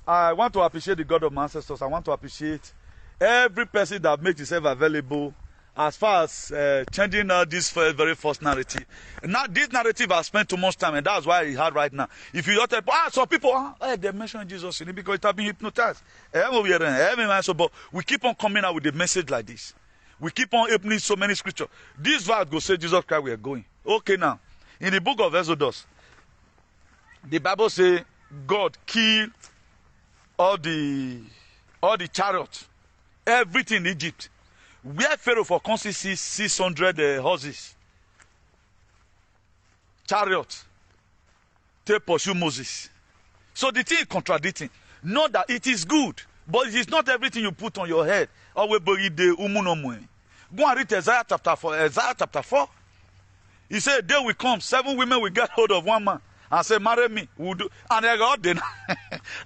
I want to appreciate the God of my ancestors. I want to appreciate every person that makes himself available as far as changing this very first narrative. Now, this narrative has spent too much time, and that's why it's hard right now. If you don't tell, some people, they mention Jesus in it because it has been hypnotized. But we keep on coming out with a message like this. We keep on opening so many scriptures. This verse go say Jesus Christ, we are going. Okay, now, in the book of Exodus, the Bible says God killed all the chariots, everything in Egypt. Where Pharaoh for consistency 600 horses, chariots, to pursue Moses. So the thing is contradicting. Not that it is good, but it is not everything you put on your head. Go and read Isaiah chapter 4. Isaiah chapter 4. He said, a day will come, 7 women will get hold of one man and say, marry me. We'll do. And I got then.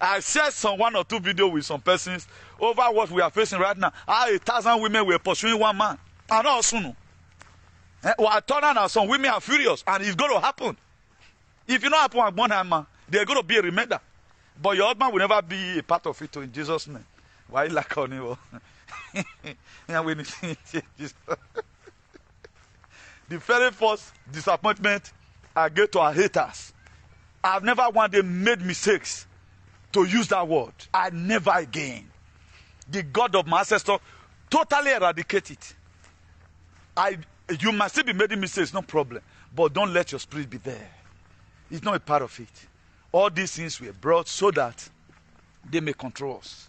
I shared some 1 or 2 videos with some persons over what we are facing right now. 1,000 women were pursuing one man. And also, I turn around, some women are furious, and it's going to happen. If you don't happen at one time, they're going to be a remainder. But your husband will never be a part of it, in Jesus' name. Why you like on you? The very first disappointment I get to our haters. I've never one day made mistakes to use that word. I never again. The God of my ancestor totally eradicate it. You must still be making mistakes, no problem. But don't let your spirit be there. It's not a part of it. All these things were brought so that they may control us.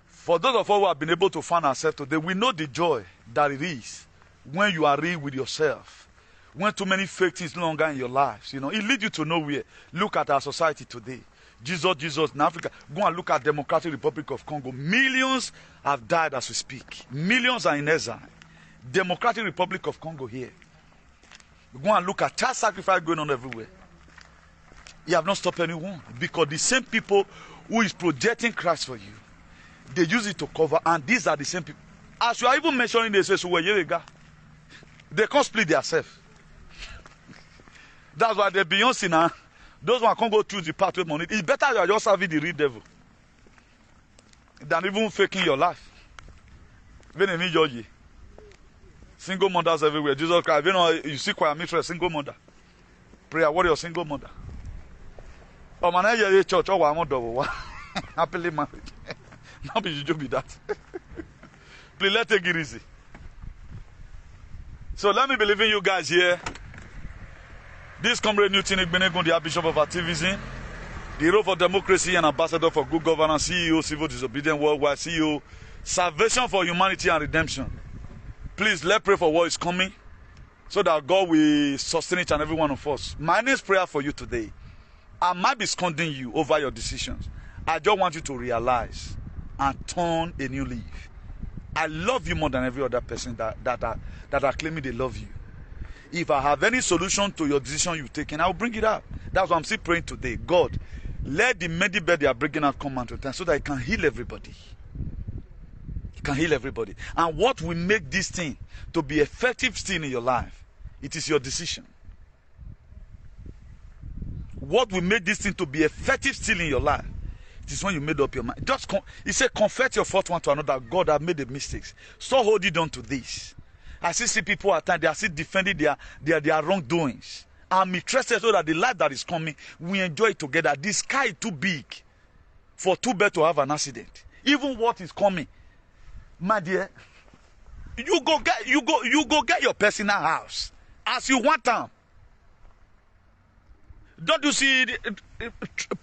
For those of us who have been able to find ourselves today, we know the joy that it is when you are real with yourself. When too many fake things no longer in your lives, it leads you to nowhere. Look at our society today. Jesus in Africa. Go and look at Democratic Republic of Congo. Millions have died as we speak. Millions are in exile. Democratic Republic of Congo here. Go and look at child sacrifice going on everywhere. You have not stopped anyone. Because the same people who is projecting Christ for you, they use it to cover, and these are the same people. As you are even mentioning, they say, so they can't split themselves. That's why the Beyonce now, those one can't go through the pathway money. It's better you are just having the real devil than even faking your life. Single mothers everywhere. Jesus Christ, you see choir mistress, single mother. Prayer warrior, single mother. Oh man, I church, oh I'm double. Happily married. Not be you be that. Please let's take it easy. So let me believe in you guys here. This comrade Newton Igbenegund, the Bishop of Activism, the hero for democracy and ambassador for good governance, CEO, civil disobedience worldwide, CEO, salvation for humanity and redemption. Please, let's pray for what is coming so that God will sustain each and every one of us. My next prayer for you today, I might be scolding you over your decisions. I just want you to realize and turn a new leaf. I love you more than every other person that are claiming they love you. If I have any solution to your decision you've taken, I'll bring it out. That's why I'm still praying today. God, let the medibed they are bringing out come out to time so that it can heal everybody. It can heal everybody. And what will make this thing to be effective still in your life, it is your decision. What will make this thing to be effective still in your life, it is when you made up your mind. He said, confess your fault one to another. God, I've made the mistakes. So hold it on to this. I still see people at times, they are still defending their wrongdoings. I'm interested so that the life that is coming, we enjoy it together. The sky is too big for two birds to have an accident. Even what is coming, my dear, you go get your personal house as you want them. Don't you see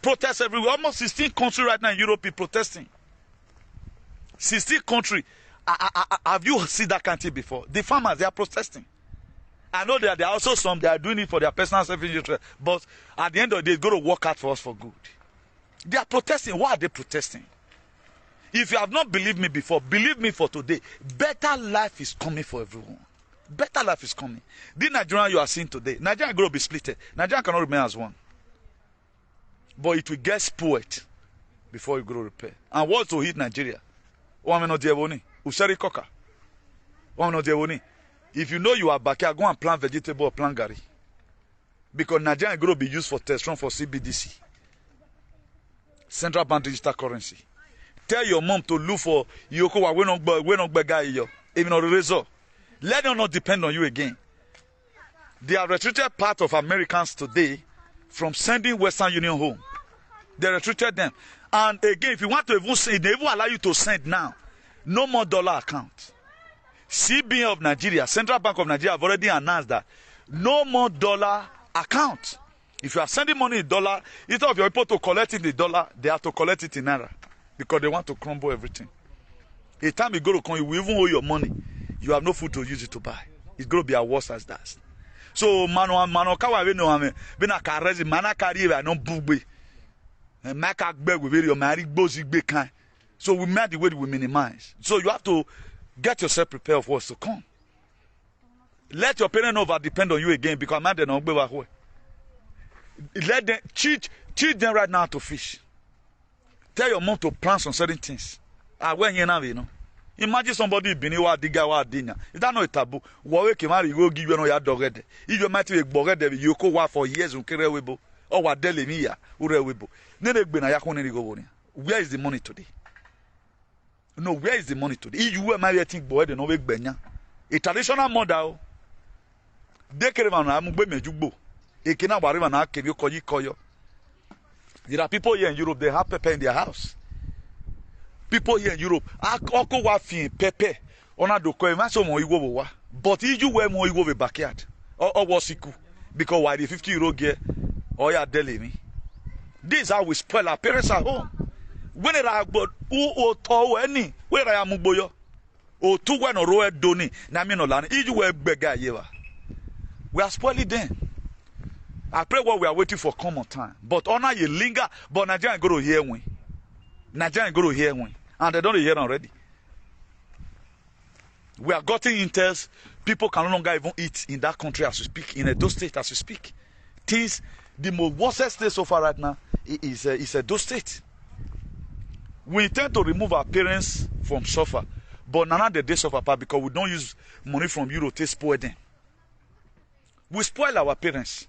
protests everywhere? Almost 16 countries right now in Europe are protesting. 16 countries. Have you seen that country before? The farmers, they are protesting. I know that there are also some, they are doing it for their personal self-interest, but at the end of the day, it's going to work out for us for good. They are protesting. Why are they protesting? If you have not believed me before, believe me for today. Better life is coming for everyone. Better life is coming. The Nigerian you are seeing today, Nigeria is going to be split. Nigeria cannot remain as one. But it will get spoiled before it grow repair. And what's to hit Nigeria? If you know you are back here, go and plant vegetable or plant gari. Because Nigeria is going to be used for testosterone for CBDC. Central Bank Digital Currency. Tell your mom to look for Yoko we not guy. Even on the result. Let them not depend on you again. They have retreated part of Americans today from sending Western Union home. They retreated them. And again, if you want to even send, they even allow you to send now. No more dollar account. CBN of Nigeria, Central Bank of Nigeria have already announced that no more dollar account. If you are sending money in dollar, instead of your people to collect it in dollar, they have to collect it in naira because they want to crumble everything. A time you go to come, you will even owe your money. You have no food to use it to buy. It's going to be as worse as that. So, mano kawa we no ame be na karezi mana carry we no bugbe. Maka gbe we very mari gbozi gbe kan. So we made the way we minimize. So you have to get yourself prepared for what's to come. Let your parents over depend on you again because man they no gbe wa. Let them teach them right now to fish. Tell your mom to plan some certain things. When you know. Imagine somebody being a digger or dinner. Is that not a taboo? What came out, you go give you no your dog. If you might be boged, you go work for years on Kerewebo or what Delimia, Urewebo. Where is the money today? No, where is the money today? If you were married, think boy, no big benya. A traditional model. They came on Amubemejubo. A kina Barima Koyo. There are people here in Europe, they have pepper in their house. People here in Europe, Oko Wafin, Pepe, Onado Koemaso Moigowa. But if you were more go backyard, or was it because why the 50 euro gear, or you are telling me? This is how we spoil our parents at home. When it are but who or any, where I am Muboyo, or 2 1 or roe doni, Naminolan, if you were beggar, we are spoiling them. I pray what we are waiting for common time. But honor you linger, but Nigeria go to hear me. Nigeria go to hear me. And they don't hear already. We are getting intels. People can no longer even eat in that country as we speak, in Edo State as we speak. Things, the most worst state so far right now is Edo State. We intend to remove our parents from suffer, but none of the day suffer because we don't use money from Euro to spoil them. We spoil our parents.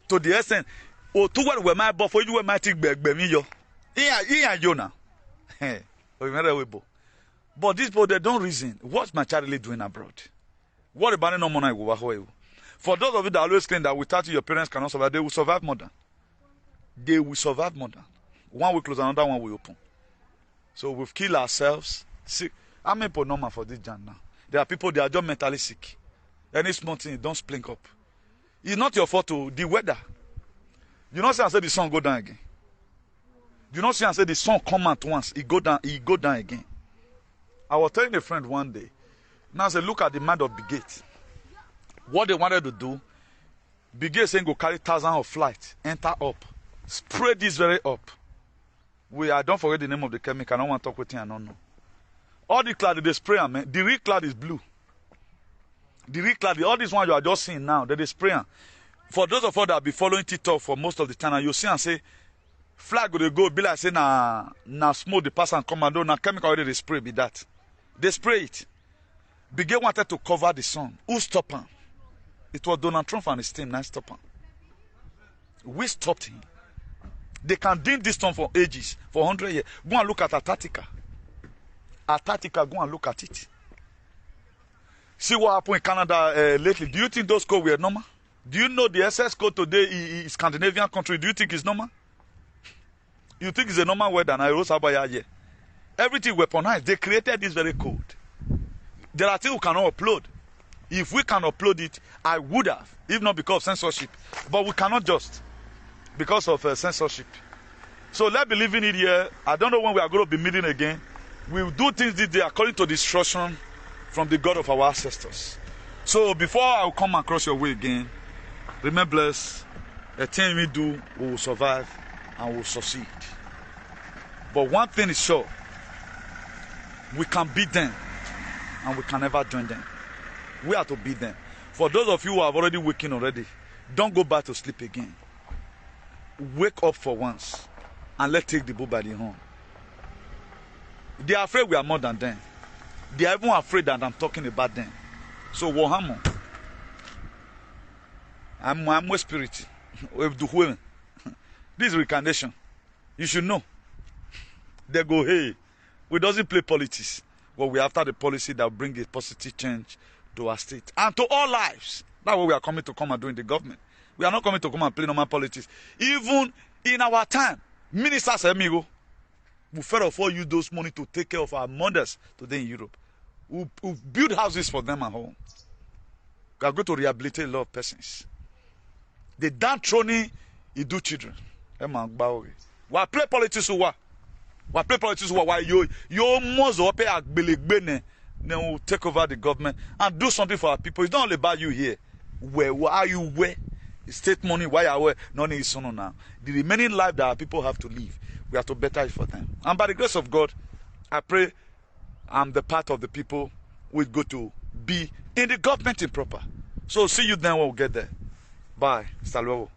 To the extent, oh, to what we might buy for you, we might take back me yo. Yeah, Jonah. But these people, they don't reason. What's my child really doing abroad? What about no money? For those of you that always claim that without you, your parents cannot survive, they will survive more than. They will survive more than. One will close, another one will open. So we've killed ourselves. Sick. I'm not normal for this jam now. There are people, they are just mentally sick. Any small thing, don't splink up. It's not your fault to the weather. You know, say I said the sun go down again. You know, see, I said the sun come out once, it go down again. I was telling a friend one day, now I said, look at the mind of Brigade. What they wanted to do, Brigade saying go carry thousands of flights, enter up, spray this very up. I don't forget the name of the chemical, I don't want to talk with you, I don't know. All the cloud they spray, man, the real cloud is blue. The real cloud, all this one you are just seeing now, they spray. For those of us that have been following TikTok for most of the time, and you see and say, flag will go be like say na smoke the pass and commando na chemical already they spray be that. They spray it. Brigade wanted to cover the sun. Who stopped him? It was Donald Trump and his team that stopped him. We stopped him. They can dim this storm for ages, for 100 years. Go and look at Antarctica. Antarctica, go and look at it. See what happened in Canada lately. Do you think those codes were normal? Do you know the SS code today is Scandinavian country? Do you think it's normal? You think it's a normal weather and I rose about here. Everything weaponized. They created this very code. There are things we cannot upload. If we can upload it, I would have, if not because of censorship. But we cannot just because of censorship. So let's be leaving it here. I don't know when we are going to be meeting again. We will do things this day according to the instruction from the God of our ancestors. So before I will come across your way again, remember blessed, a thing we do, we will survive and will succeed. But one thing is sure, we can beat them and we can never join them. We have to beat them. For those of you who have already waking already, don't go back to sleep again. Wake up for once and let's take the bull by the horn. They are afraid we are more than them. They are even afraid that I'm talking about them. So Wahamo, I'm more spirit. This is reincarnation. You should know. They go, hey, we doesn't play politics. But we are after the policy that will bring a positive change to our state and to all lives. That's what we are coming to come and do in the government. We are not coming to come and play normal politics. Even in our time, ministers, amigo, we first of all use those money to take care of our mothers today in Europe. We build houses for them at home. We are going to rehabilitate a lot of persons. The downtrodden, you do children. We are play politics who are. We play politics who are. You must open a then we'll take over the government and do something for our people. It's not only about you here. Where are you? Where? State money, why are we? None is on now. The remaining life that our people have to live, we have to better it for them. And by the grace of God, I pray I'm the part of the people who is going to be in the government in proper. So see you then when we get there. Bye. Hasta luego.